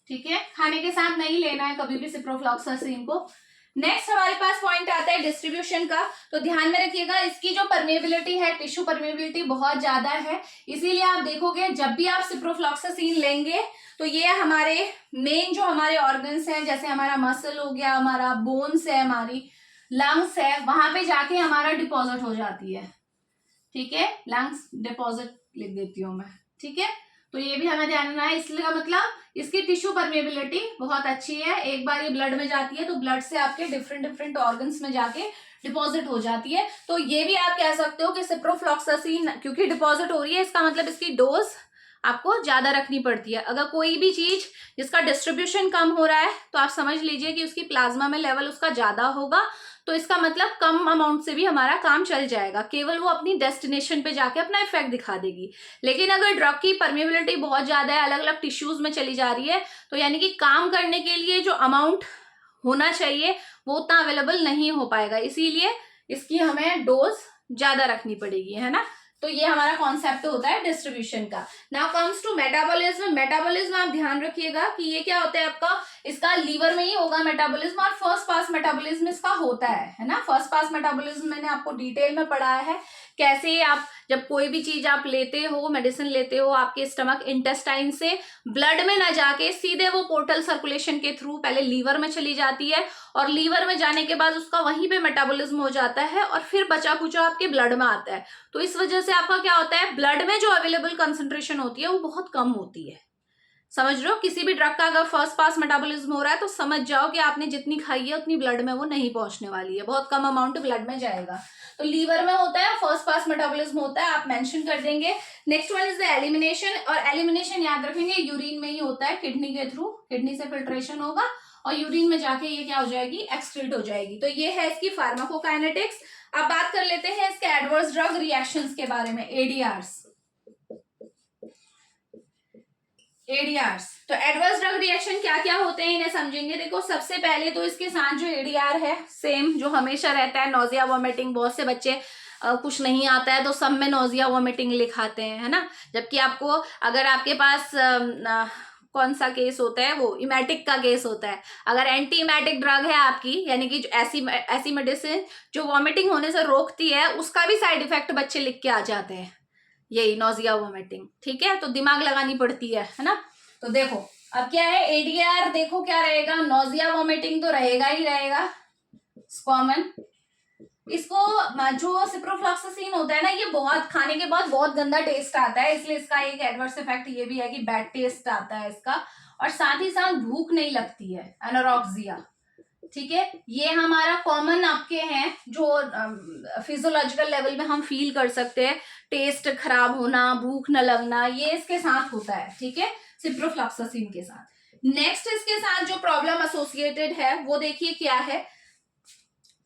[SPEAKER 1] ठीक है। खाने के साथ नहीं लेना है कभी भी सिप्रोफ्लॉक्सासिन को। नेक्स्ट हमारे पास पॉइंट आता है डिस्ट्रीब्यूशन का। तो ध्यान में रखिएगा इसकी जो परमेबिलिटी है, टिश्यू परमेबिलिटी बहुत ज्यादा है। इसीलिए आप देखोगे जब भी आप सिप्रोफ्लॉक्सासिन लेंगे तो ये हमारे मेन जो हमारे ऑर्गन्स हैं, जैसे हमारा मसल हो गया, हमारा बोन्स है, हमारी लंग्स है, वहां पे जाके हमारा डिपॉजिट हो जाती है, ठीक है। लंग्स डिपॉजिट लिख देती हूँ मैं, ठीक है। तो ये भी हमें ध्यान रखना है। इसलिए का मतलब इसकी टिश्यू परमेबिलिटी बहुत अच्छी है। एक बार ये ब्लड में जाती है तो ब्लड से आपके डिफरेंट डिफरेंट ऑर्गन्स में जाके डिपॉजिट हो जाती है। तो ये भी आप कह सकते हो कि सिप्रोफ्लॉक्सासिन क्योंकि डिपॉजिट हो रही है, इसका मतलब इसकी डोज आपको ज्यादा रखनी पड़ती है। अगर कोई भी चीज जिसका डिस्ट्रीब्यूशन कम हो रहा है तो आप समझ लीजिए कि उसकी प्लाज्मा में लेवल उसका ज्यादा होगा। तो इसका मतलब कम अमाउंट से भी हमारा काम चल जाएगा, केवल वो अपनी डेस्टिनेशन पे जाके अपना इफेक्ट दिखा देगी। लेकिन अगर ड्रग की परमेबिलिटी बहुत ज्यादा है, अलग अलग टिश्यूज में चली जा रही है, तो यानी कि काम करने के लिए जो अमाउंट होना चाहिए वो उतना अवेलेबल नहीं हो पाएगा। इसीलिए इसकी हमें डोज ज्यादा रखनी पड़ेगी, है ना। तो ये हमारा कॉन्सेप्ट होता है डिस्ट्रीब्यूशन का। Now comes to metabolism. Metabolism आप ध्यान रखिएगा कि ये क्या होता है आपका, इसका लीवर में ही होगा मेटाबॉलिज्म, और फर्स्ट पास मेटाबॉलिज्म इसका होता है ना। फर्स्ट पास मेटाबॉलिज्म मैंने आपको डिटेल में पढ़ाया है, कैसे आप जब कोई भी चीज आप लेते हो, मेडिसिन लेते हो, आपके स्टमक इंटेस्टाइन से ब्लड में ना जाके सीधे वो पोर्टल सर्कुलेशन के थ्रू पहले लीवर में चली जाती है, और लीवर में जाने के बाद उसका वहीं पे मेटाबॉलिज्म हो जाता है, और फिर बचा कुचा आपके ब्लड में आता है। तो इस वजह से आपका क्या होता है, ब्लड में जो अवेलेबल कंसंट्रेशन होती है वो बहुत कम होती है। समझ रहे हो, किसी भी ड्रग का अगर फर्स्ट पास मेटाबॉलिज्म हो रहा है तो समझ जाओ कि आपने जितनी खाई है उतनी ब्लड में वो नहीं पहुंचने वाली है, बहुत कम अमाउंट ब्लड में जाएगा। तो लीवर में होता है, फर्स्ट पास मेटाबॉलिज्म होता है, आप मेंशन कर देंगे। Next one is the elimination, और एलिमिनेशन याद रखेंगे यूरिन में ही होता है, किडनी के थ्रू, किडनी से फिल्ट्रेशन होगा और यूरिन में जाके ये क्या हो जाएगी, एक्सक्रीट हो जाएगी। तो ये है इसकी फार्माकोकाइनेटिक्स। अब बात कर लेते हैं इसके एडवर्स ड्रग रिएक्शंस के बारे में, एडीआरस। एडीआरस, तो एडवर्स ड्रग रिएक्शन क्या क्या होते हैं इन्हें समझेंगे। देखो सबसे पहले तो इसके साथ जो एडीआर है सेम जो हमेशा रहता है, नोजिया वॉमिटिंग। बहुत से बच्चे कुछ नहीं आता है तो सब में नोजिया वॉमिटिंग लिखाते हैं, है ना। जबकि आपको अगर आपके पास कौन सा केस होता है, वो इमेटिक का केस होता है। अगर एंटी इमेटिक ड्रग है आपकी, यानी कि ऐसी मेडिसिन जो वॉमिटिंग होने से रोकती है, उसका भी साइड इफेक्ट बच्चे लिख के आ जाते हैं, यही नोजिया वोमिटिंग, ठीक है। तो दिमाग लगानी पड़ती है ना। तो देखो अब क्या है, एडीआर देखो क्या रहेगा, नोजिया वोमिटिंग तो रहेगा ही रहेगा, कॉमन। इसको जो सिप्रोफ्लॉक्सासिन होता है ना, ये बहुत खाने के बाद बहुत गंदा टेस्ट आता है, इसलिए इसका एक एडवर्स इफेक्ट ये भी है कि बैड टेस्ट आता है इसका, और साथ ही साथ भूख नहीं लगती है, एनोरेक्सिया, ठीक है। ये हमारा कॉमन आपके हैं जो फिजियोलॉजिकल लेवल में हम फील कर सकते हैं, टेस्ट खराब होना, भूख न लगना, ये इसके साथ होता है, ठीक है, सिप्रोफ्लॉक्सासिन के साथ। नेक्स्ट इसके साथ जो प्रॉब्लम एसोसिएटेड है वो देखिए क्या है।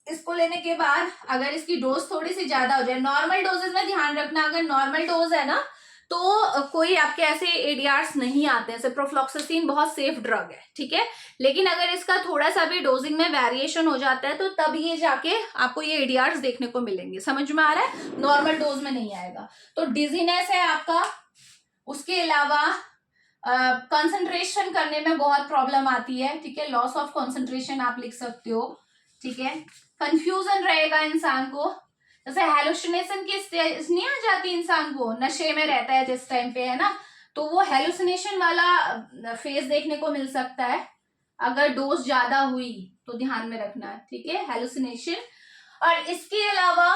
[SPEAKER 1] इसको लेने के बाद अगर इसकी डोज थोड़ी सी ज्यादा हो जाए, नॉर्मल डोजेज में ध्यान रखना, अगर नॉर्मल डोज है ना तो कोई आपके ऐसे एडीआरस नहीं आते हैं। सिप्रोफ्लॉक्सासिन बहुत सेफ ड्रग है, ठीक है। लेकिन अगर इसका थोड़ा सा भी डोजिंग में वेरिएशन हो जाता है तो तब ये जाके आपको ये एडीआरस देखने को मिलेंगे। समझ में आ रहा है, नॉर्मल डोज में नहीं आएगा। तो डिजीनेस है आपका, उसके अलावा कंसंट्रेशन करने में बहुत प्रॉब्लम आती है, ठीक है, लॉस ऑफ कंसंट्रेशन आप लिख सकते हो, ठीक है। कंफ्यूजन रहेगा इंसान को, जैसे हेलुसिनेशन की स्टेज नहीं आ जाती इंसान को, नशे में रहता है जिस टाइम पे, है ना, तो वो हेलुसिनेशन वाला फेज देखने को मिल सकता है अगर डोज ज्यादा हुई तो, ध्यान में रखना है, ठीक है, हेलुसिनेशन। और इसके अलावा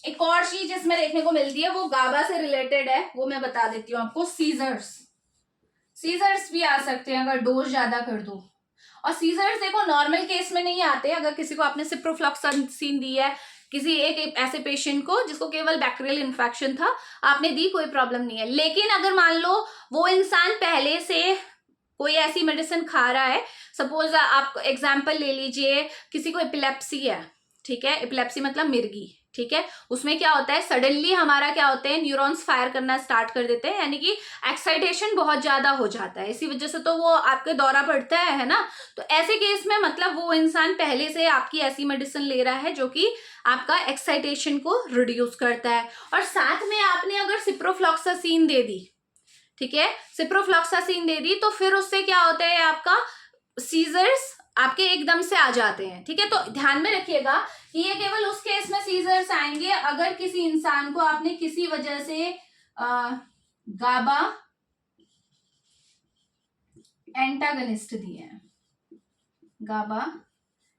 [SPEAKER 1] एक और चीज इसमें देखने को मिलती है, वो गाबा से रिलेटेड है, वो मैं बता देती हूँ आपको। सीजर्स भी आ सकते हैं अगर डोज ज्यादा कर दो। और सीजर्स देखो नॉर्मल केस में नहीं आते। अगर किसी को आपने सिप्रोफ्लॉक्सासिन दी है, किसी एक ऐसे पेशेंट को जिसको केवल बैक्टीरियल इन्फेक्शन था, आपने दी, कोई प्रॉब्लम नहीं है। लेकिन अगर मान लो वो इंसान पहले से कोई ऐसी मेडिसिन खा रहा है, सपोज आप एग्जाम्पल ले लीजिए, किसी को एपिलेप्सी है, ठीक है, एपिलेप्सी मतलब मिर्गी, ठीक है, उसमें क्या होता है, सडनली हमारा क्या होते हैं, न्यूरॉन्स फायर करना स्टार्ट कर देते हैं, यानी कि एक्साइटेशन बहुत ज्यादा हो जाता है, इसी वजह से तो वो आपके दौरा पड़ता है ना। तो ऐसे केस में मतलब वो इंसान पहले से आपकी ऐसी मेडिसिन ले रहा है जो कि आपका एक्साइटेशन को रिड्यूस करता है। और साथ में आपने अगर सिप्रोफ्लॉक्सासिन दे दी, ठीक है, सिप्रोफ्लॉक्सासिन दे दी, तो फिर उससे क्या होता है, आपका सीजर्स आपके एकदम से आ जाते हैं, ठीक है। तो ध्यान में रखिएगा कि ये केवल उस केस में सीजर्स आएंगे अगर किसी इंसान को आपने किसी वजह से गाबा एंटागनिस्ट दिए हैं, गाबा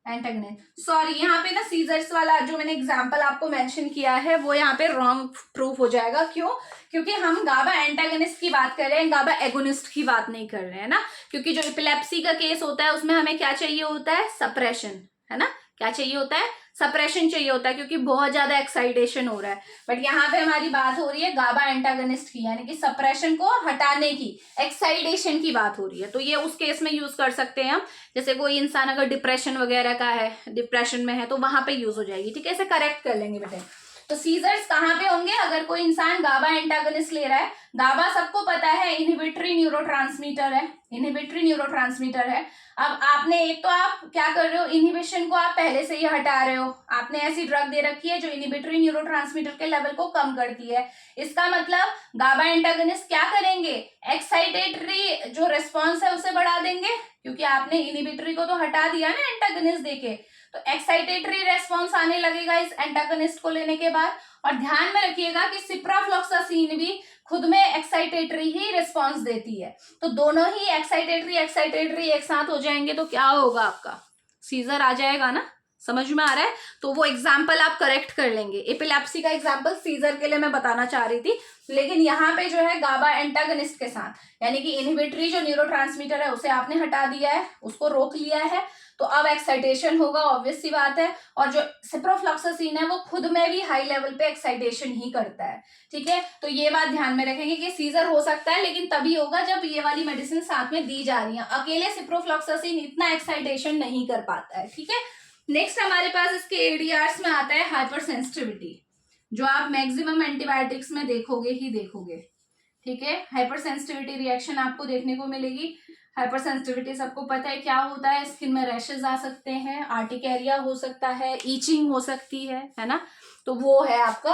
[SPEAKER 1] एंटागनिस्ट। सॉरी, यहाँ पे ना सीजर्स वाला जो मैंने एग्जांपल आपको मेंशन किया है वो यहाँ पे रॉन्ग प्रूफ हो जाएगा। क्यों? क्योंकि हम गाबा एंटागनिस्ट की बात कर रहे हैं, गाबा एगोनिस्ट की बात नहीं कर रहे हैं ना। क्योंकि जो एपिलेप्सी का केस होता है उसमें हमें क्या चाहिए होता है, सप्रेशन, है ना, क्या चाहिए होता है, सप्रेशन चाहिए होता है, क्योंकि बहुत ज्यादा एक्साइटेशन हो रहा है। बट यहाँ पे हमारी बात हो रही है गाबा एंटागनिस्ट की, यानी कि सप्रेशन को हटाने की, एक्साइटेशन की बात हो रही है। तो ये उस केस में यूज कर सकते हैं हम, जैसे कोई इंसान अगर डिप्रेशन वगैरह का है, डिप्रेशन में है, तो वहां पे यूज हो जाएगी, ठीक है, इसे करेक्ट कर लेंगे बेटे। तो सीजर्स कहाँ पे होंगे, अगर कोई इंसान गाबा एंटागनिस्ट ले रहा है। गाबा सबको पता है इनहिबिटरी न्यूरोट्रांसमीटर है, इनहिबिटरी न्यूरोट्रांसमीटर है। अब आपने एक तो आप क्या कर रहे हो, इनहिबिशन को आप पहले से ही हटा रहे हो, आपने ऐसी ड्रग दे रखी है जो इनहिबिटरी न्यूरोट्रांसमीटर के लेवल को कम करती है। इसका मतलब गाबा एंटागनिस्ट क्या करेंगे, एक्साइटेटरी जो रिस्पॉन्स है उसे बढ़ा देंगे, क्योंकि आपने इनहिबिटरी को तो हटा दिया ना एंटागनिस्ट देके, तो एक्साइटेटरी रेस्पॉन्स आने लगेगा इस एंटागनिस्ट को लेने के बाद। और ध्यान में रखिएगा कि सिप्रोफ्लॉक्सासिन भी खुद में एक्साइटेटरी ही रिस्पॉन्स देती है। तो दोनों ही एक्साइटेटरी एक साथ हो जाएंगे तो क्या होगा, आपका सीजर आ जाएगा ना। समझ में आ रहा है? तो वो एग्जाम्पल आप करेक्ट कर लेंगे। एपिलेप्सी का एग्जाम्पल सीजर के लिए मैं बताना चाह रही थी, लेकिन यहाँ पे जो है गाबा एंटागनिस्ट के साथ, यानी कि इनहिबिटरी जो न्यूरोट्रांसमीटर है उसे आपने हटा दिया है, उसको रोक लिया है, तो अब एक्साइटेशन होगा, ऑब्वियस सी बात है। और जो सिप्रोफ्लॉक्सासिन है वो खुद में भी हाई लेवल पे एक्साइटेशन ही करता है, ठीक है। तो ये बात ध्यान में रखेंगे कि सीजर हो सकता है, लेकिन तभी होगा जब ये वाली मेडिसिन साथ में दी जा रही है। अकेले सिप्रोफ्लॉक्सासिन इतना एक्साइटेशन नहीं कर पाता है, ठीक है। नेक्स्ट हमारे पास इसके एडीआर्स में आता है हाइपर सेंसिटिविटी, जो आप मैक्सिमम एंटीबायोटिक्स में देखोगे ही देखोगे, ठीक है। हाइपर सेंसिटिविटी रिएक्शन आपको देखने को मिलेगी। हाइपर सेंसिटिविटी सबको पता है क्या होता है, स्किन में रैशेज आ सकते हैं, आर्टिकेरिया हो सकता है, ईचिंग हो सकती है ना। तो वो है आपका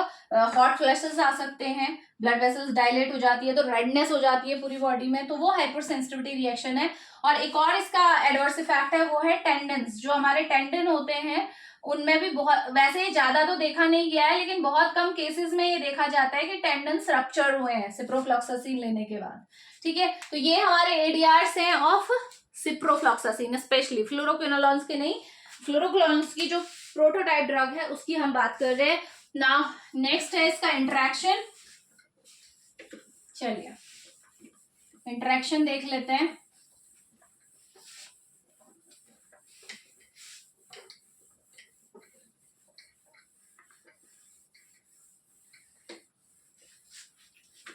[SPEAKER 1] हॉट फ्लैशेस आ सकते हैं, ब्लड वेसल्स डायलेट हो जाती है, तो रेडनेस हो जाती है पूरी बॉडी में, तो वो हाइपर सेंसिटिविटी रिएक्शन है। और एक और इसका एडवर्स इफेक्ट है, वो है टेंडन्स। जो हमारे टेंडन होते हैं उनमें भी बहुत, वैसे ज्यादा तो देखा नहीं गया है, लेकिन बहुत कम केसेस में ये देखा जाता है कि टेंडन्स रप्चर हुए हैं सिप्रोफ्लॉक्सासिन लेने के बाद, ठीक है। तो ये हमारे एडीआर्स हैं ऑफ सिप्रोफ्लॉक्सासिन, स्पेशली फ्लोरोक्विनोलॉन्स के नहीं, फ्लोरोक्विनोलॉन्स की जो प्रोटोटाइप ड्रग है उसकी हम बात कर रहे हैं। नाउ नेक्स्ट है इसका इंटरेक्शन। चलिए इंटरेक्शन देख लेते हैं।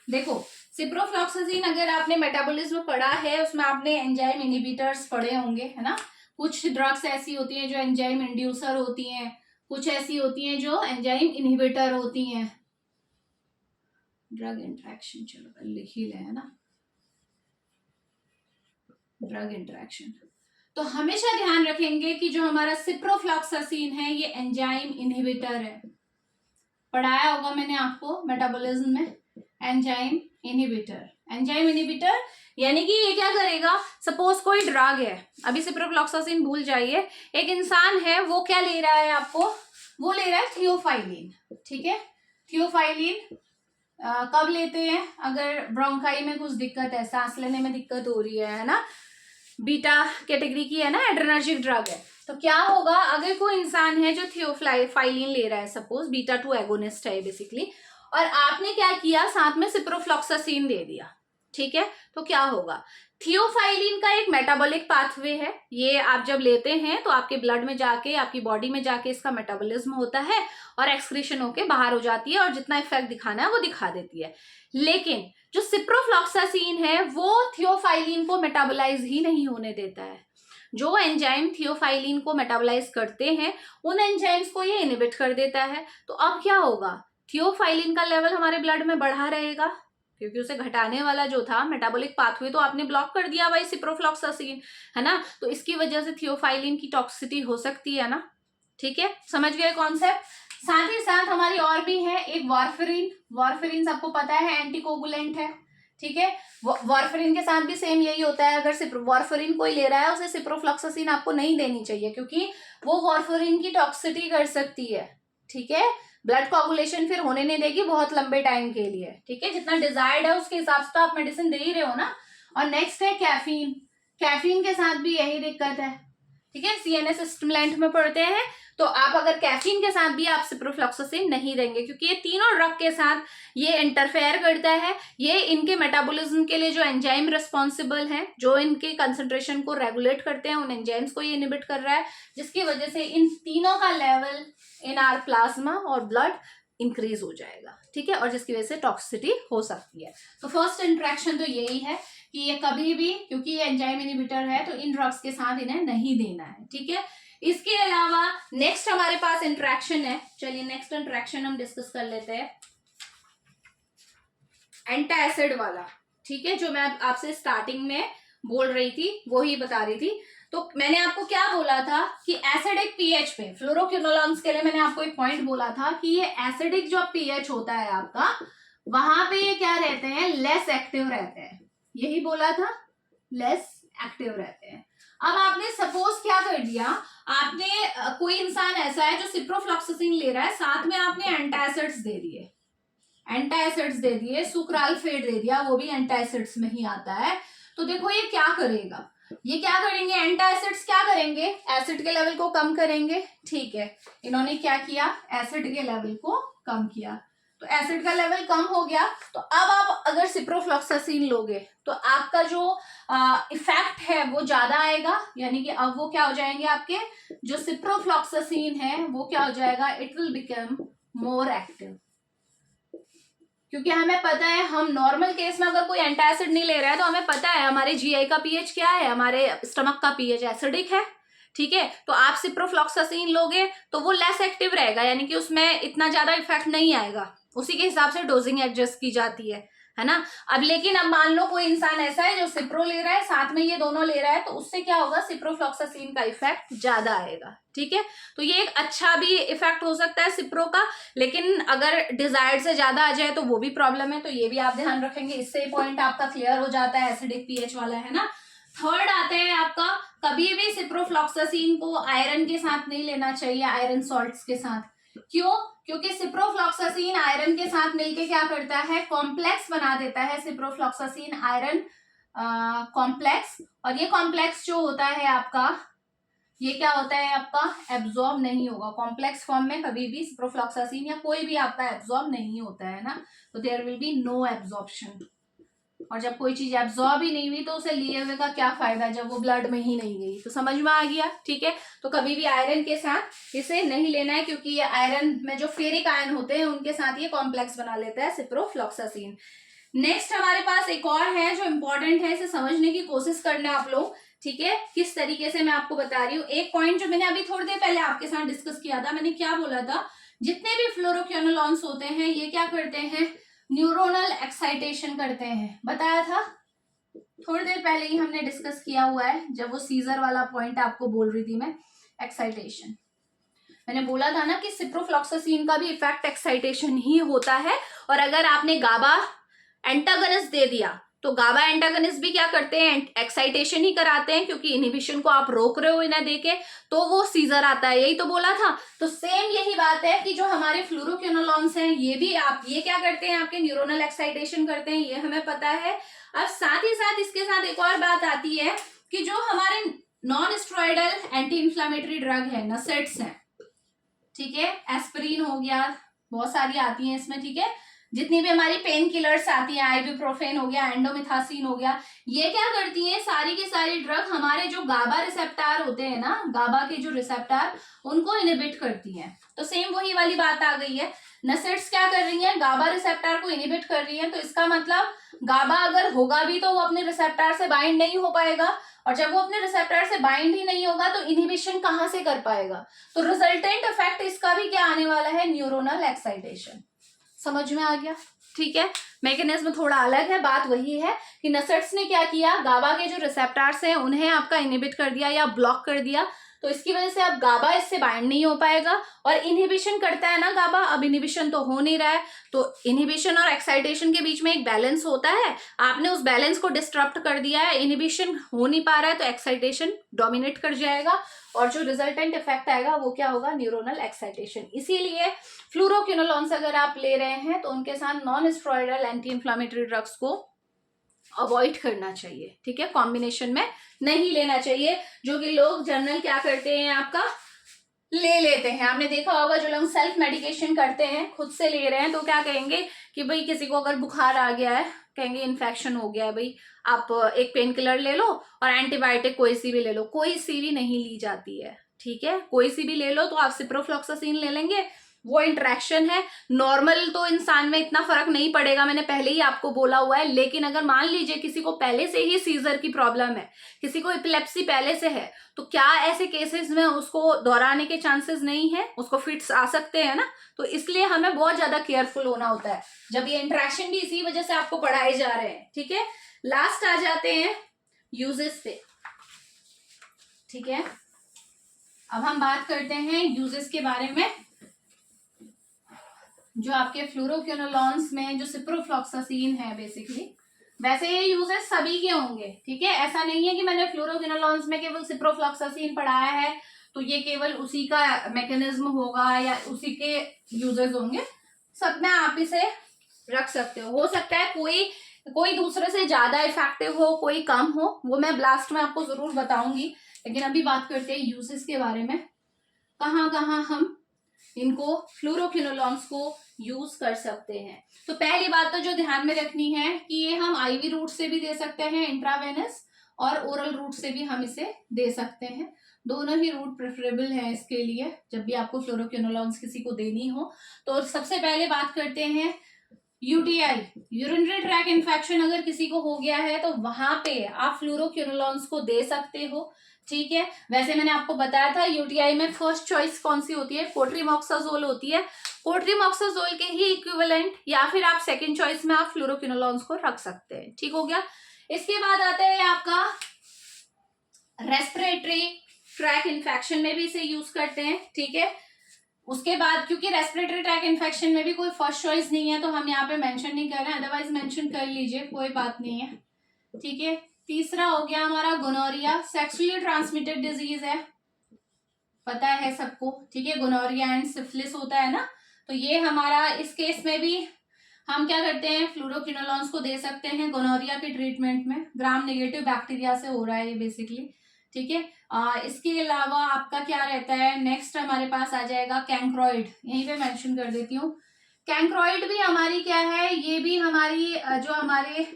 [SPEAKER 1] देखो सिप्रोफ्लॉक्सासिन अगर आपने मेटाबॉलिज्म पढ़ा है, उसमें आपने एंजाइम इनहिबिटर्स पढ़े होंगे, है ना। कुछ ड्रग्स ऐसी होती हैं जो एंजाइम इंड्यूसर होती हैं, कुछ ऐसी होती हैं जो एंजाइम इनहिबिटर होती हैं। ड्रग इंटरेक्शन चलो लिख ही ले, है ना, ड्रग इंटरेक्शन। तो हमेशा ध्यान रखेंगे कि जो हमारा सिप्रोफ्लॉक्सासिन है ये एंजाइम इनहिबिटर है। पढ़ाया होगा मैंने आपको मेटाबॉलिज्म में, एंजाइम इनहिबिटर। एंजाइम इनहिबिटर यानी कि ये क्या करेगा, सपोज कोई ड्रग है, अभी सिप्रोफ्लॉक्सासिन भूल जाइए, एक इंसान है वो क्या ले रहा है आपको, वो ले रहा है थियोफाइलिन, ठीक है। थियोफाइलिन कब लेते हैं, अगर ब्रोंकाई में कुछ दिक्कत है, सांस लेने में दिक्कत हो रही है ना, बीटा कैटेगरी की है ना, एड्रेनर्जिक ड्रग है। तो क्या होगा, अगर कोई इंसान है जो थियोफाइलिन ले रहा है, सपोज बीटा 2 एगोनिस्ट है बेसिकली, और आपने क्या किया, साथ में सिप्रोफ्लॉक्सासिन दे दिया, ठीक है, तो क्या होगा, थियोफाइलिन का एक मेटाबॉलिक पाथवे है, ये आप जब लेते हैं तो आपके ब्लड में जाके, आपकी बॉडी में जाके इसका मेटाबॉलिज्म होता है और एक्सक्रीशन होके बाहर हो जाती है, और जितना इफेक्ट दिखाना है वो दिखा देती है। लेकिन जो सिप्रोफ्लॉक्सासिन है वो थियोफाइलिन को मेटाबोलाइज ही नहीं होने देता है। जो एंजाइम थियोफाइलिन को मेटाबोलाइज करते हैं उन एंजाइम्स को ये इनहिबिट कर देता है। तो अब क्या होगा, थियोफाइलिन का लेवल हमारे ब्लड में बढ़ा रहेगा, क्योंकि उसे घटाने वाला जो था मेटाबॉलिक पाथवे तो आपने ब्लॉक कर दिया भाई सिप्रोफ्लॉक्सासिन, है ना। तो इसकी वजह से थियोफाइलिन की टॉक्सिसिटी हो सकती है ना, ठीक है, समझ गए कॉन्सेप्ट। साथ ही साथ हमारी और भी है एक वारफेरिन। वारफेरिन सबको पता है एंटीकोगुलेंट है, ठीक है। वारफेरिन के साथ भी सेम यही होता है, अगर वारफेरिन कोई ले रहा है उसे सिप्रोफ्लॉक्सासिन आपको नहीं देनी चाहिए, क्योंकि वो वारफेरिन की टॉक्सिसिटी कर सकती है, ठीक है। ब्लड कोगुलेशन फिर होने नहीं देगी बहुत लंबे टाइम के लिए, ठीक है। जितना डिजायर्ड है उसके हिसाब से तो आप मेडिसिन दे ही रहे हो ना। और नेक्स्ट है कैफीन। कैफीन के साथ भी यही दिक्कत है, ठीक है, सीएनएस स्टिमुलेंट में पढ़ते हैं। तो आप अगर कैफीन के साथ भी आप सिप्रोफ्लॉक्सासिन नहीं देंगे, क्योंकि ये तीनों ड्रग के साथ ये इंटरफेयर करता है, ये इनके मेटाबॉलिज्म के लिए जो एंजाइम रिस्पॉन्सिबल हैं, जो इनके कंसंट्रेशन को रेगुलेट करते हैं, उन एंजाइम्स को ये इनहिबिट कर रहा है, जिसकी वजह से इन तीनों का लेवल इन आर प्लाज्मा और ब्लड इंक्रीज हो जाएगा, ठीक है, और जिसकी वजह से टॉक्सिसिटी हो सकती है। तो फर्स्ट इंट्रैक्शन तो यही है कि ये कभी भी, क्योंकि ये एंजाइम इनहिबिटर है, तो इन ड्रग्स के साथ इन्हें नहीं देना है, ठीक है। इसके अलावा नेक्स्ट हमारे पास इंट्रैक्शन है, चलिए नेक्स्ट इंट्रैक्शन हम डिस्कस कर लेते हैं, एंटासिड वाला, ठीक है, जो मैं आपसे स्टार्टिंग में बोल रही थी वो ही बता रही थी। तो मैंने आपको क्या बोला था कि एसिडिक पीएच पे फ्लोरोक्विनोलोन्स के लिए मैंने आपको एक पॉइंट बोला था कि ये एसिडिक जो पीएच होता है आपका, वहां पे ये क्या रहते हैं, लेस एक्टिव रहते हैं, यही बोला था, लेस एक्टिव रहते हैं। अब आपने सपोज क्या कर दिया, आपने कोई इंसान ऐसा है जो सिप्रोफ्लॉक्सासिन ले रहा है, साथ में आपने एंटासिड्स दे दिए, एंटासिड्स दे दिए, सुक्रालफेट दे दिया, वो भी एंटासिड्स में ही आता है। तो देखो ये क्या करेगा, ये क्या करेंगे, एंटासिड्स क्या करेंगे, एसिड के लेवल को कम करेंगे, ठीक है। इन्होंने क्या किया, एसिड के लेवल को कम किया, तो एसिड का लेवल कम हो गया। तो अब आप अगर सिप्रोफ्लॉक्सासिन लोगे तो आपका जो इफेक्ट है वो ज्यादा आएगा, यानी कि अब वो क्या हो जाएंगे, आपके जो सिप्रोफ्लॉक्सासिन है वो क्या हो जाएगा, it will become more active. क्योंकि हमें पता है, हम नॉर्मल केस में अगर कोई एंटासिड नहीं ले रहा है तो हमें पता है हमारे जीआई का पीएच क्या है, हमारे स्टमक का पीएच एसिडिक है, ठीक है। तो आप सिप्रोफ्लॉक्सासिन लोगे तो वो लेस एक्टिव रहेगा, यानी कि उसमें इतना ज्यादा इफेक्ट नहीं आएगा, उसी के हिसाब से डोजिंग एडजस्ट की जाती है ना। अब लेकिन अब मान लो कोई इंसान ऐसा है जो सिप्रो ले रहा है, साथ में ये दोनों ले रहा है, तो उससे क्या होगा, सिप्रोफ्लॉक्सासिन का इफेक्ट ज्यादा आएगा, ठीक है। तो ये एक अच्छा भी इफेक्ट हो सकता है सिप्रो का, लेकिन अगर डिजायर्ड से ज्यादा आ जाए तो वो भी प्रॉब्लम है, तो ये भी आप ध्यान रखेंगे। इससे पॉइंट आपका क्लियर हो जाता है, एसिडिक पीएच वाला, है ना। थर्ड आते हैं आपका, कभी भी सिप्रोफ्लॉक्सासिन को आयरन के साथ नहीं लेना चाहिए, आयरन सॉल्ट्स के साथ। क्यों, क्योंकि सिप्रोफ्लॉक्सासिन आयरन के साथ मिलके क्या करता है, कॉम्प्लेक्स बना देता है, सिप्रोफ्लॉक्सासिन आयरन कॉम्प्लेक्स। और ये कॉम्प्लेक्स जो होता है आपका, ये क्या होता है आपका, एब्जॉर्ब नहीं होगा, कॉम्प्लेक्स फॉर्म में कभी भी सिप्रोफ्लॉक्सासिन या कोई भी आपका एब्जॉर्ब नहीं होता है ना, तो there will be no absorption. और जब कोई चीज एब्जॉर्ब ही नहीं हुई तो उसे लिए हुए का क्या फायदा, जब वो ब्लड में ही नहीं गई। तो समझ में आ गया, ठीक है। तो कभी भी आयरन के साथ इसे नहीं लेना है, क्योंकि ये आयरन में जो फेरिक आयन होते हैं उनके साथ ये कॉम्प्लेक्स बना लेता है सिप्रोफ्लॉक्सासिन। नेक्स्ट हमारे पास एक और है जो इंपॉर्टेंट है, इसे समझने की कोशिश करना आप लोग, ठीक है। किस तरीके से मैं आपको बता रही हूँ, एक पॉइंट जो मैंने अभी थोड़ी देर पहले आपके साथ डिस्कस किया था, मैंने क्या बोला था, जितने भी फ्लोरोक्विनोलोन्स होते हैं ये क्या करते हैं, न्यूरोनल एक्साइटेशन करते हैं, बताया था थोड़ी देर पहले ही हमने डिस्कस किया हुआ है, जब वो सीजर वाला पॉइंट आपको बोल रही थी मैं, एक्साइटेशन। मैंने बोला था ना कि सिप्रोफ्लॉक्सासिन का भी इफेक्ट एक्साइटेशन ही होता है, और अगर आपने गाबा एंटागनिस्ट दे दिया तो गाबा एंटागनिस्ट भी क्या करते हैं, एक्साइटेशन ही कराते हैं, क्योंकि इनहिबिशन को आप रोक रहे हो इन्हें देके, तो वो सीजर आता है, यही तो बोला था। तो सेम यही बात है कि जो हमारे फ्लोरोक्विनोलोन्स हैं ये भी आप ये क्या करते हैं, आपके न्यूरोनल एक्साइटेशन करते हैं, ये हमें पता है। अब साथ ही साथ इसके साथ एक और बात आती है कि जो हमारे non steroidal anti inflammatory drug है, नसेट्स हैं, ठीक है, एस्पिरिन हो गया, बहुत सारी आती हैं इसमें, ठीक है, जितनी भी हमारी पेन किलर्स आती हैं, आइबुप्रोफेन हो गया, एंडोमिथासिन हो गया, ये क्या करती हैं, सारी की सारी ड्रग हमारे जो गाबा रिसेप्टार होते हैं ना, गाबा के जो रिसेप्टार, उनको इनिबिट करती हैं। तो सेम वही वाली बात आ गई है, नसेट्स क्या कर रही है, गाबा रिसेप्टार को इनिबिट कर रही है, तो इसका मतलब गाबा अगर होगा भी तो वो अपने रिसेप्टार से बाइंड नहीं हो पाएगा, और जब वो अपने रिसेप्टर से बाइंड ही नहीं होगा तो इनहिबिशन कहां से कर पाएगा, तो रिजल्टेंट इफेक्ट इसका भी क्या आने वाला है, न्यूरोनल एक्साइटेशन। समझ में आ गया, ठीक है। मैकेनिज्म थोड़ा अलग है, बात वही है कि नसेट्स ने क्या किया, गाबा के जो रिसेप्टर्स हैं उन्हें आपका इनहिबिट कर दिया या ब्लॉक कर दिया, तो इसकी वजह से अब गाबा इससे बाइंड नहीं हो पाएगा, और इनहिबिशन करता है ना गाबा, अब इनहिबिशन तो हो नहीं रहा है, तो इनहिबिशन और एक्साइटेशन के बीच में एक बैलेंस होता है, आपने उस बैलेंस को डिस्टर्ब कर दिया है, इनहिबिशन हो नहीं पा रहा है, तो एक्साइटेशन डोमिनेट कर जाएगा, और जो रिजल्टेंट इफेक्ट आएगा वो क्या होगा, न्यूरोनल एक्साइटेशन। इसीलिए फ्लूरोक्विनोलॉन्स अगर आप ले रहे हैं तो उनके साथ non steroidal anti inflammatory drugs को अवॉइड करना चाहिए, ठीक है, कॉम्बिनेशन में नहीं लेना चाहिए, जो कि लोग जनरल क्या करते हैं, आपका ले लेते हैं। आपने देखा होगा जो लोग सेल्फ मेडिकेशन करते हैं, खुद से ले रहे हैं, तो क्या कहेंगे कि भाई किसी को अगर बुखार आ गया है, कहेंगे इन्फेक्शन हो गया है, भाई आप एक पेन किलर ले लो और एंटीबायोटिक कोई सी भी ले लो, कोई सी भी नहीं ली जाती है, ठीक है, कोई सी भी ले लो तो आप सिप्रोफ्लॉक्सासिन ले लेंगे, वो इंटरेक्शन है, नॉर्मल तो इंसान में इतना फर्क नहीं पड़ेगा, मैंने पहले ही आपको बोला हुआ है, लेकिन अगर मान लीजिए किसी को पहले से ही सीजर की प्रॉब्लम है, किसी को एपिलेप्सी पहले से है, तो क्या ऐसे केसेस में उसको दोहराने के चांसेस नहीं है, उसको फिट्स आ सकते हैं ना, तो इसलिए हमें बहुत ज्यादा केयरफुल होना होता है, जब ये इंटरेक्शन भी इसी वजह से आपको पढ़ाए जा रहे हैं, ठीक है। लास्ट आ जाते हैं यूजेस पे, ठीक है, अब हम बात करते हैं यूजेस के बारे में, जो आपके फ्लूरोक्विनोलॉन्स में जो सिप्रोफ्लॉक्सासिन है बेसिकली, वैसे ये यूजेस सभी के होंगे, ठीक है, ऐसा नहीं है कि मैंने फ्लूरोक्विनोलॉन्स में केवल सिप्रोफ्लॉक्सासिन पढ़ाया है तो ये केवल उसी का मैकेनिज्म होगा या उसी के यूजेस होंगे, सब में आप इसे रख सकते हो सकता है कोई दूसरे से ज्यादा इफेक्टिव हो, कोई कम हो, वो मैं लास्ट में आपको जरूर बताऊंगी, लेकिन अभी बात करते हैं यूजेस के बारे में, कहाँ कहाँ हम इनको फ्लूरोक्विनोलॉन्स को यूज कर सकते हैं। तो पहली बात तो जो ध्यान में रखनी है कि ये हम आईवी रूट से भी दे सकते हैं, इंट्रावेनस, और ओरल रूट से भी हम इसे दे सकते हैं, दोनों ही रूट प्रेफरेबल है इसके लिए जब भी आपको फ्लूरोक्विनोलॉन्स किसी को देनी हो। तो सबसे पहले बात करते हैं यूटीआई, यूरिनरी ट्रैक इन्फेक्शन अगर किसी को हो गया है तो वहां पे आप फ्लूरोक्विनोलॉन्स को दे सकते हो, ठीक है। वैसे मैंने आपको बताया था यूटीआई में फर्स्ट चॉइस कौन सी होती है, कोट्रीमॉक्साजोल होती है, कोट्रीमॉक्साजोल के ही इक्विवेलेंट, या फिर आप सेकंड चॉइस में आप फ्लूरोक्विनोलॉन्स को रख सकते हैं, ठीक हो गया। इसके बाद आता है आपका रेस्पिरेटरी ट्रैक इन्फेक्शन में भी इसे यूज करते हैं, ठीक है। उसके बाद क्योंकि रेस्पिरेटरी ट्रैक इन्फेक्शन में भी कोई फर्स्ट चॉइस नहीं है तो हम यहाँ पे मेंशन नहीं कर रहे हैं, अदरवाइज मेंशन कर लीजिए, कोई बात नहीं है, ठीक है। तीसरा हो गया हमारा गोनोरिया, सेक्सुअली ट्रांसमिटेड डिजीज है, पता है सबको, ठीक है, गोनोरिया एंड सिफिलिस होता है ना, तो ये हमारा इस केस में भी हम क्या करते हैं, फ्लूरोक्विनोलॉन्स को दे सकते हैं गोनोरिया के ट्रीटमेंट में, ग्राम नेगेटिव बैक्टीरिया से हो रहा है ये बेसिकली, ठीक है। इसके अलावा आपका क्या रहता है, नेक्स्ट हमारे पास आ जाएगा कैंक्रोइड, यहीं पे मेंशन कर देती हूँ, कैंक्रोइड भी हमारी क्या है, ये भी हमारी जो हमारे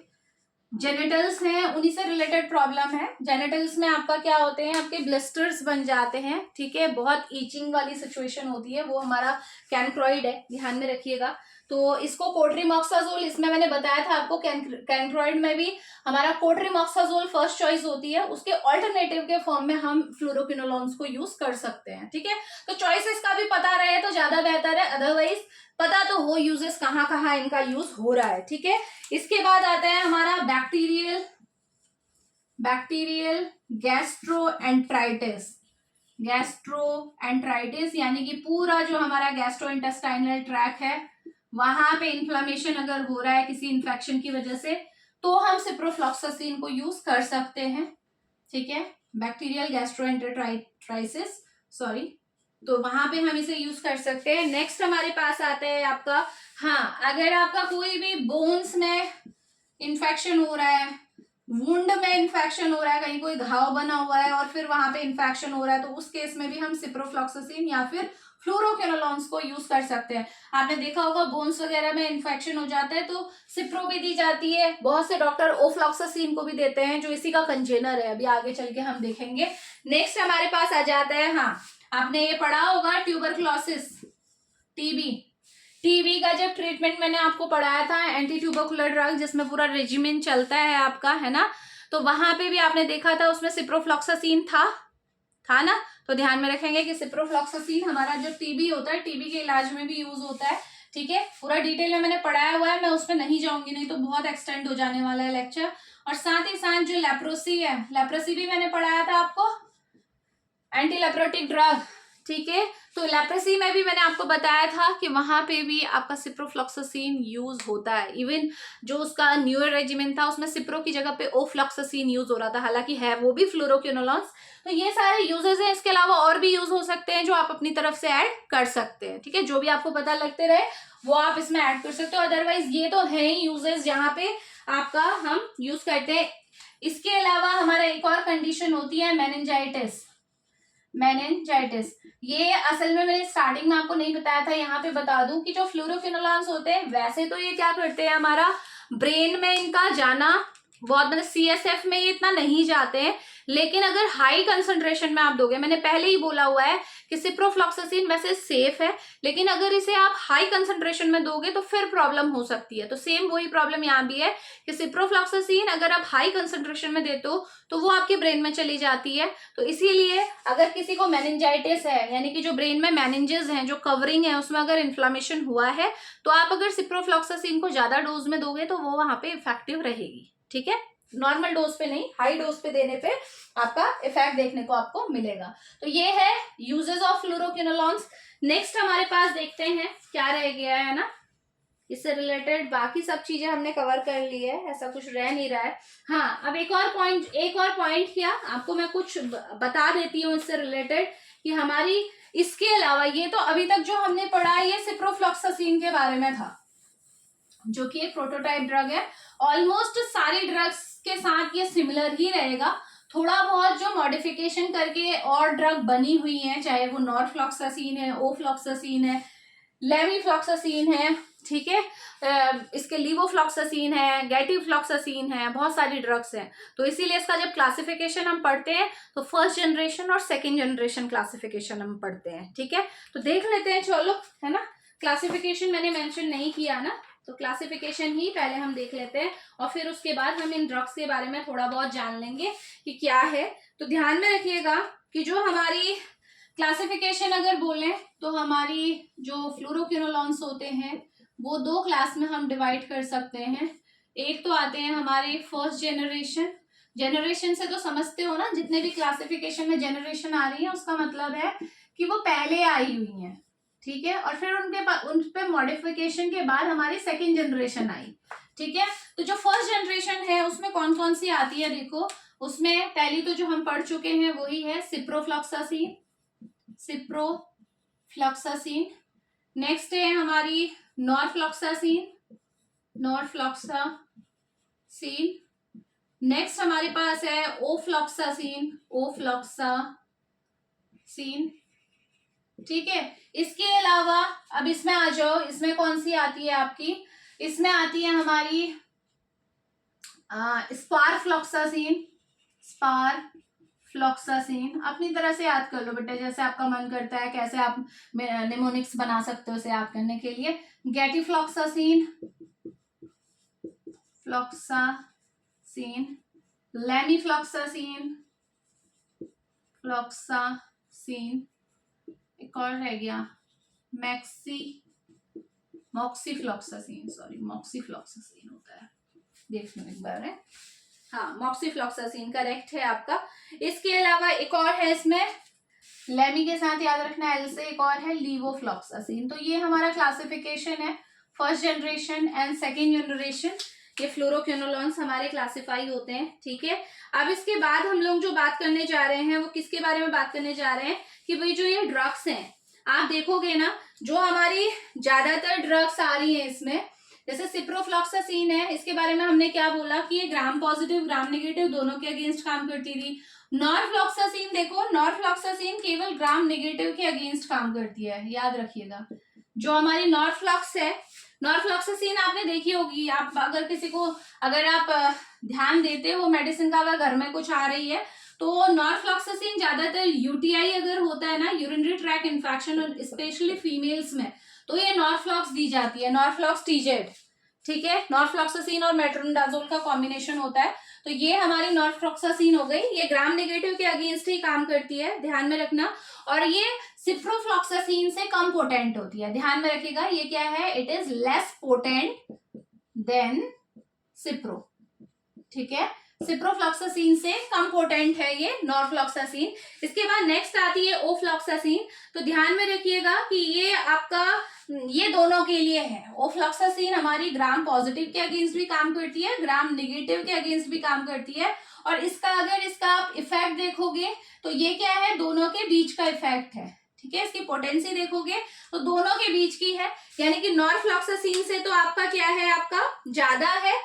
[SPEAKER 1] जेनिटल्स हैं उन्हीं से रिलेटेड प्रॉब्लम है। जेनिटल्स में आपका क्या होते हैं, आपके ब्लिस्टर्स बन जाते हैं, ठीक है, बहुत ईचिंग वाली सिचुएशन होती है, वो हमारा कैंक्रोइड है, ध्यान में रखिएगा। तो इसको कोट्रीमॉक्साजोल, इसमें मैंने बताया था आपको कैंक्रोइड में भी हमारा कोट्रीमॉक्साजोल फर्स्ट चॉइस होती है, उसके ऑल्टरनेटिव के फॉर्म में हम फ्लूरोक्विनोलॉन्स को यूज कर सकते हैं, ठीक है। तो चॉइसेस का भी पता रहे तो ज्यादा बेहतर है, अदरवाइज पता तो हो यूजेस कहाँ कहाँ इनका यूज हो रहा है, ठीक है। इसके बाद आता है हमारा बैक्टीरियल गैस्ट्रोएंटराइटिस, यानी कि पूरा जो हमारा गैस्ट्रोइंटेस्टाइनल ट्रैक है वहां पे इन्फ्लेमेशन अगर हो रहा है किसी इन्फेक्शन की वजह से तो हम सिप्रोफ्लॉक्सासिन को यूज कर सकते हैं, ठीक है, बैक्टीरियल गैस्ट्रोएंटराइटिस, सॉरी, तो वहां पे हम इसे यूज कर सकते हैं। नेक्स्ट हमारे पास आता है आपका, हाँ, अगर आपका कोई भी बोन्स में इन्फेक्शन हो रहा है, वुंड में इन्फेक्शन हो रहा है, कहीं कोई घाव बना हुआ है और फिर वहां पे इन्फेक्शन हो रहा है, तो उस केस में भी हम सिप्रोफ्लॉक्सासिन या फिर फ्लोरोक्विनोलोन्स को यूज कर सकते हैं। आपने देखा होगा बोन्स वगैरह में इन्फेक्शन हो जाता है तो सिप्रो भी दी जाती है, बहुत से डॉक्टर ओफ्लॉक्सासिन को भी देते हैं जो इसी का कंजेनर है, अभी आगे चल के हम देखेंगे। नेक्स्ट हमारे पास आ जाता है, हाँ आपने ये पढ़ा होगा ट्यूबरक्लोसिस, टीबी। टीबी का जब ट्रीटमेंट मैंने आपको पढ़ाया था, एंटी ट्यूबरकुलर ड्रग जिसमें पूरा रेजिमेंट चलता है आपका, है ना, तो वहां पे भी आपने देखा था उसमें सिप्रोफ्लॉक्सासिन था ना। तो ध्यान में रखेंगे कि सिप्रोफ्लॉक्सासिन हमारा जो टीबी होता है, टीबी के इलाज में भी यूज होता है, ठीक है। पूरा डिटेल में मैंने पढ़ाया हुआ है, मैं उसमें नहीं जाऊंगी, नहीं तो बहुत एक्सटेंड हो जाने वाला है लेक्चर। और साथ ही साथ जो लेप्रोसी है, लेप्रोसी भी मैंने पढ़ाया था आपको, एंटी लेप्रोटिक ड्रग, ठीक है। तो लेप्रोसी में भी मैंने आपको बताया था कि वहां पे भी आपका सिप्रोफ्लॉक्सासिन यूज होता है। इवन जो उसका न्यूअर रेजिमेंट था उसमें सिप्रो की जगह पे ओफ्लॉक्सासिन यूज हो रहा था, हालांकि है वो भी फ्लोरोक्विनोलोन्स। तो ये सारे यूजेस हैं, इसके अलावा और भी यूज हो सकते हैं जो आप अपनी तरफ से ऐड कर सकते हैं, ठीक है। जो भी आपको पता लगते रहे वो आप इसमें ऐड कर सकते हो, अदरवाइज ये तो है ही यूजेस जहाँ पे आपका हम यूज करते हैं। इसके अलावा हमारा एक और कंडीशन होती है मेनिंजाइटिस। मेनिंजाइटिस ये असल में मैंने स्टार्टिंग में आपको नहीं बताया था, यहाँ पे बता दूं कि जो फ्लोरोक्विनोलोन्स होते हैं वैसे तो ये क्या करते हैं, हमारा ब्रेन में इनका जाना बहुत, मतलब सीएसएफ में ये इतना नहीं जाते हैं, लेकिन अगर हाई कंसंट्रेशन में आप दोगे, मैंने पहले ही बोला हुआ है कि सिप्रोफ्लॉक्सासिन वैसे सेफ है, लेकिन अगर इसे आप हाई कंसंट्रेशन में दोगे तो फिर प्रॉब्लम हो सकती है। तो सेम वही प्रॉब्लम यहाँ भी है कि सिप्रोफ्लॉक्सासिन अगर आप हाई कंसंट्रेशन में देते हो तो वो आपके ब्रेन में चली जाती है। तो इसीलिए अगर किसी को मेनिंजाइटिस है, यानी कि जो ब्रेन में मेनिंजेस हैं, जो कवरिंग है, उसमें अगर इन्फ्लामेशन हुआ है, तो आप अगर सिप्रोफ्लॉक्सासिन को ज्यादा डोज में दोगे तो वो वहां पे इफेक्टिव रहेगी, ठीक है। नॉर्मल डोज पे नहीं, हाई डोज पे देने पे आपका इफेक्ट देखने को आपको मिलेगा। तो ये है यूजेस ऑफ फ्लोरोक्विनोलोन्स। नेक्स्ट हमारे पास देखते हैं क्या रह गया है ना, इससे रिलेटेड बाकी सब चीजें हमने कवर कर ली है, ऐसा कुछ रह नहीं रहा है। हाँ, अब एक और पॉइंट क्या आपको मैं कुछ बता देती हूँ इससे रिलेटेड कि हमारी इसके अलावा, ये तो अभी तक जो हमने पढ़ा है ये सिप्रोफ्लॉक्सासिन के बारे में था, जो कि एक प्रोटोटाइप ड्रग है। ऑलमोस्ट सारी ड्रग्स के साथ ये सिमिलर ही रहेगा, थोड़ा बहुत जो मॉडिफिकेशन करके और ड्रग बनी हुई है, चाहे वो नॉरफ्लॉक्सासिन है, ओफ्लॉक्सासिन है, लेवीफ्लॉक्सासिन है, ठीक है, इसके लीवोफ्लॉक्सासिन है, गैटिफ्लॉक्सासिन है, बहुत सारी ड्रग्स हैं। तो इसीलिए इसका जब क्लासिफिकेशन हम पढ़ते हैं तो फर्स्ट जनरेशन और सेकेंड जनरेशन क्लासिफिकेशन हम पढ़ते हैं, ठीक है। तो देख लेते हैं, चलो, है ना। क्लासिफिकेशन मैंने मेंशन नहीं किया ना, तो क्लासिफिकेशन ही पहले हम देख लेते हैं और फिर उसके बाद हम इन ड्रग्स के बारे में थोड़ा बहुत जान लेंगे कि क्या है। तो ध्यान में रखिएगा कि जो हमारी क्लासिफिकेशन अगर बोलें तो हमारी जो फ्लोरोक्विनोलोन्स होते हैं वो दो क्लास में हम डिवाइड कर सकते हैं। एक तो आते हैं हमारे फर्स्ट जनरेशन, जनरेशन से तो समझते हो ना, जितने भी क्लासिफिकेशन में जनरेशन आ रही है उसका मतलब है कि वो पहले आई हुई हैं, ठीक है, और फिर उन पे मॉडिफिकेशन के बाद हमारी सेकेंड जनरेशन आई, ठीक है। तो जो फर्स्ट जनरेशन है उसमें कौन कौन सी आती है, देखो, उसमें पहली तो जो हम पढ़ चुके हैं वही है सिप्रोफ्लॉक्सासिन, नेक्स्ट है हमारी नॉरफ्लॉक्सासिन, नेक्स्ट हमारे पास है ओफ्लॉक्सासिन, ठीक है। इसके अलावा अब इसमें आ जाओ, इसमें कौन सी आती है आपकी, इसमें आती है हमारी स्पारफ्लॉक्सासिन, अपनी तरह से याद कर लो बेटा, जैसे आपका मन करता है, कैसे आप निमोनिक्स बना सकते हो इसे याद करने के लिए। गैटिफ्लॉक्सासिन, लेमीफ्लॉक्सासिन, एक और रह गया मॉक्सीफ्लॉक्सासिन होता है, देख लो एक बार है, हाँ मॉक्सीफ्लॉक्सासिन करेक्ट है आपका। इसके अलावा एक और है इसमें, लेमी के साथ याद रखना एल से, एक और है लीवोफ्लॉक्सासिन। तो ये हमारा क्लासिफिकेशन है, first generation and second generation, ये फ्लोरोक्विनोलोन्स हमारे क्लासिफाई होते हैं, ठीक है। अब इसके बाद हम लोग जो बात करने जा रहे हैं वो किसके बारे में बात करने जा रहे हैं कि भाई जो ये ड्रग्स हैं, आप देखोगे ना जो हमारी ज्यादातर ड्रग्स आ रही हैं इसमें, जैसे सिप्रोफ्लॉक्सासिन है, इसके बारे में हमने क्या बोला कि ये ग्राम पॉजिटिव ग्राम नेगेटिव दोनों के अगेंस्ट काम करती थी। नॉरफ्लॉक्सासिन देखो, नॉरफ्लॉक्सासिन केवल ग्राम नेगेटिव के अगेंस्ट काम करती है, याद रखिएगा। जो हमारी नॉरफ्लॉक्स है, नॉरफ्लॉक्सासिन आपने देखी होगी, आप अगर किसी को अगर आप ध्यान देते हो मेडिसिन का, अगर घर में कुछ आ रही है तो नॉरफ्लॉक्सासिन ज्यादातर यूटीआई अगर होता है ना, यूरिनरी ट्रैक इन्फेक्शन, और स्पेशली फीमेल्स में, तो ये नॉरफ्लॉक्स दी जाती है, नॉरफ्लॉक्स टीजेड, ठीक है। नॉरफ्लॉक्सासिन और मेट्रोनिडाजोल का कॉम्बिनेशन होता है, तो ये हमारी नॉरफ्लॉक्सासिन हो गई। ये ग्राम नेगेटिव के अगेंस्ट ही काम करती है, ध्यान में रखना। और ये सिप्रोफ्लॉक्सासिन से कम पोटेंट होती है, ध्यान में रखिएगा। ये क्या है, it is less potent then Cipro, ठीक है। सिप्रोफ्लॉक्सासिन से कम पोटेंट है ये नॉरफ्लॉक्सासिन। इसके बाद नेक्स्ट आती है ओफ्लॉक्सासिन। तो ध्यान में रखिएगा कि ये आपका ये दोनों के लिए है। ओफ्लॉक्सासिन हमारी ग्राम पॉजिटिव के अगेंस्ट भी काम करती है, ग्राम नेगेटिव के अगेंस्ट भी काम करती है। और इसका अगर इसका आप इफेक्ट देखोगे तो ये क्या है, दोनों के बीच का इफेक्ट है, ठीक है। इसकी पोटेंसी देखोगे तो दोनों के बीच की है, यानी कि नॉरफ्लॉक्सासिन से तो आपका क्या है, आपका ज्यादा है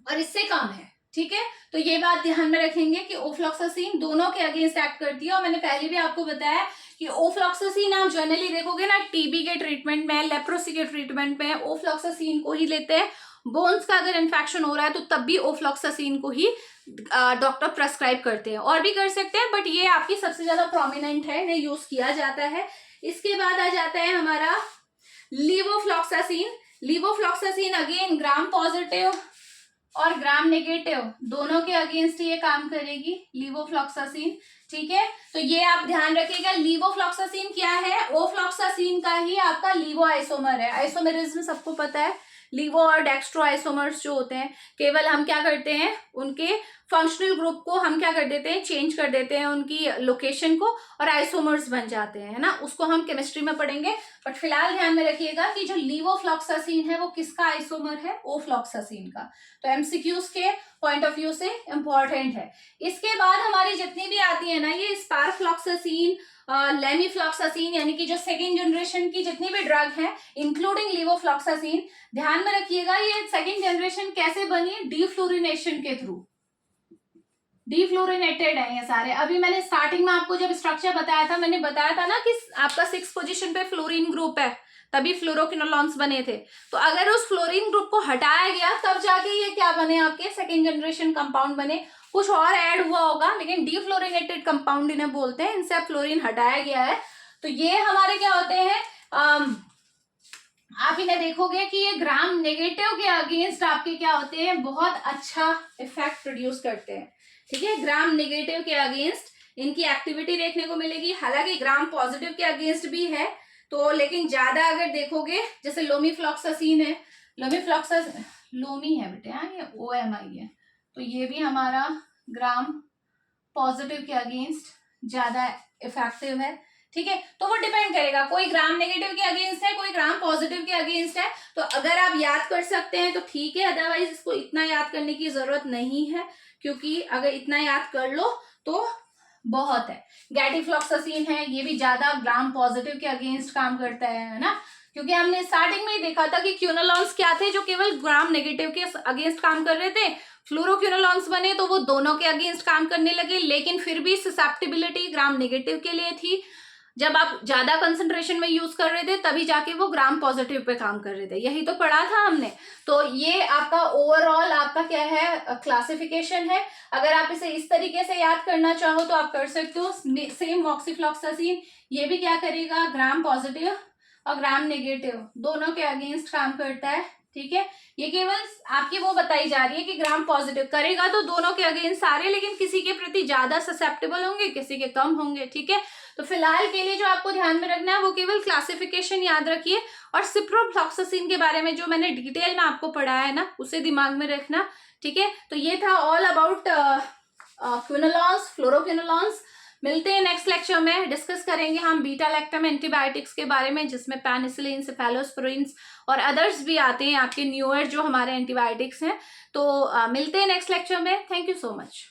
[SPEAKER 1] और इससे कम है, ठीक है। तो ये बात ध्यान में रखेंगे कि ओफ्लॉक्सासिन दोनों के अगेंस्ट एक्ट करती है। और मैंने पहले भी आपको बताया कि ओफ्लॉक्सासिन आप जनरली देखोगे ना, टीबी के ट्रीटमेंट में, लेप्रोसी के ट्रीटमेंट में ओफ्लॉक्सासिन को ही लेते हैं। बोन्स का अगर इन्फेक्शन हो रहा है तो तब भी ओफ्लॉक्सासिन को ही डॉक्टर प्रेस्क्राइब करते हैं, और भी कर सकते हैं, बट ये आपकी सबसे ज्यादा प्रोमिनेंट है, इन्हें यूज किया जाता है। इसके बाद आ जाता है हमारा levofloxacin. Levofloxacin again gram positive और ग्राम नेगेटिव दोनों के अगेंस्ट ये काम करेगी, लीवोफ्लॉक्सासिन, ठीक है। तो ये आप ध्यान रखिएगा। लीवोफ्लॉक्सासिन क्या है, ओफ्लॉक्सासिन का ही आपका लीवो आइसोमर है। आइसोमेरिज्म सबको पता है, लीवो और डेक्स्ट्रो आइसोमर्स जो होते हैं, केवल हम क्या करते हैं, उनके फंक्शनल ग्रुप को हम क्या कर देते हैं, चेंज कर देते हैं उनकी लोकेशन को, और आइसोमर्स बन जाते हैं, है ना। उसको हम केमिस्ट्री में पढ़ेंगे, बट फिलहाल ध्यान में रखिएगा कि जो लीवोफ्लॉक्सासिन है वो किसका आइसोमर है, ओफ्लॉक्सासिन का। तो एमसीक्यूज के पॉइंट ऑफ व्यू से इंपॉर्टेंट है। इसके बाद हमारी जितनी भी आती है ना, ये स्पारफ्लॉक्सासिन, लेमीफ्लॉक्सासिन, यानी कि जो सेकेंड जनरेशन की जितनी भी ड्रग है, इंक्लूडिंग लीवोफ्लॉक्सासिन, ध्यान में रखिएगा ये सेकेंड जनरेशन कैसे बनी, डीफ्लोरिनेशन के थ्रू। डीफ्लोरिनेटेड है ये सारे। अभी मैंने स्टार्टिंग में आपको जब स्ट्रक्चर बताया था, मैंने बताया था ना कि आपका 6 पोजीशन पे फ्लोरीन ग्रुप है, तभी फ्लोरोक्विनोलॉन्स बने थे। तो अगर उस फ्लोरीन ग्रुप को हटाया गया तब जाके ये क्या बने, आपके सेकेंड जनरेशन कंपाउंड बने। कुछ और ऐड हुआ होगा, लेकिन डीफ्लोरिनेटेड कंपाउंड इन्हें बोलते हैं, इनसे अब फ्लोरीन हटाया गया है। तो ये हमारे क्या होते हैं, आप इन्हें देखोगे कि ये ग्राम नेगेटिव के अगेंस्ट आपके क्या होते हैं, बहुत अच्छा इफेक्ट प्रोड्यूस करते हैं, ठीक है। ग्राम नेगेटिव के अगेंस्ट इनकी एक्टिविटी देखने को मिलेगी। हालांकि ग्राम पॉजिटिव के अगेंस्ट भी है, तो लेकिन ज्यादा अगर देखोगे, जैसे लोमीफ्लॉक्सासिन है, लोमी है बेटे, हाँ, ये OMI है, तो ये भी हमारा ग्राम पॉजिटिव के अगेंस्ट ज्यादा इफेक्टिव है, ठीक है। तो वो डिपेंड करेगा, कोई ग्राम नेगेटिव के अगेंस्ट है, कोई ग्राम पॉजिटिव के अगेंस्ट है। तो अगर आप याद कर सकते हैं तो ठीक है, अदरवाइज इसको इतना याद करने की जरूरत नहीं है, क्योंकि अगर इतना याद कर लो तो बहुत है। गैटिफ्लॉक्सासिन है, ये भी ज्यादा ग्राम पॉजिटिव के अगेंस्ट काम करता है ना, क्योंकि हमने स्टार्टिंग में ही देखा था कि क्यूनोलॉन्स क्या थे, जो केवल ग्राम नेगेटिव के अगेंस्ट काम कर रहे थे। फ्लोरोक्विनोलॉन्स बने तो वो दोनों के अगेंस्ट काम करने लगे, लेकिन फिर भी ससेप्टिबिलिटी ग्राम नेगेटिव के लिए थी। जब आप ज्यादा कंसंट्रेशन में यूज कर रहे थे तभी जाके वो ग्राम पॉजिटिव पे काम कर रहे थे, यही तो पढ़ा था हमने। तो ये आपका ओवरऑल आपका क्या है, क्लासिफिकेशन है। अगर आप इसे इस तरीके से याद करना चाहो तो आप कर सकते हो। सेम मॉक्सीफ्लॉक्सासिन, ये भी क्या करेगा, ग्राम पॉजिटिव और ग्राम नेगेटिव दोनों के अगेंस्ट काम करता है, ठीक है। ये केवल आपकी वो बताई जा रही है कि ग्राम पॉजिटिव करेगा तो दोनों के अगेंस्ट सारे, लेकिन किसी के प्रति ज्यादा ससेप्टेबल होंगे, किसी के कम होंगे, ठीक है। तो फिलहाल के लिए जो आपको ध्यान में रखना है वो केवल क्लासिफिकेशन याद रखिए, और सिप्रोफ्लॉक्सासिन के बारे में जो मैंने डिटेल में आपको पढ़ाया है ना, उसे दिमाग में रखना, ठीक है। तो ये था ऑल अबाउट क्विनोलॉन्स, फ्लोरोक्विनोलॉन्स। मिलते हैं नेक्स्ट लेक्चर में, डिस्कस करेंगे हम बीटा लैक्टम एंटीबायोटिक्स के बारे में, जिसमें पेनिसिलिन, सेफेलोस्पोरिन और अदर्स भी आते हैं आपके न्यूअर जो हमारे एंटीबायोटिक्स हैं। तो मिलते हैं नेक्स्ट लेक्चर में। Thank you so much.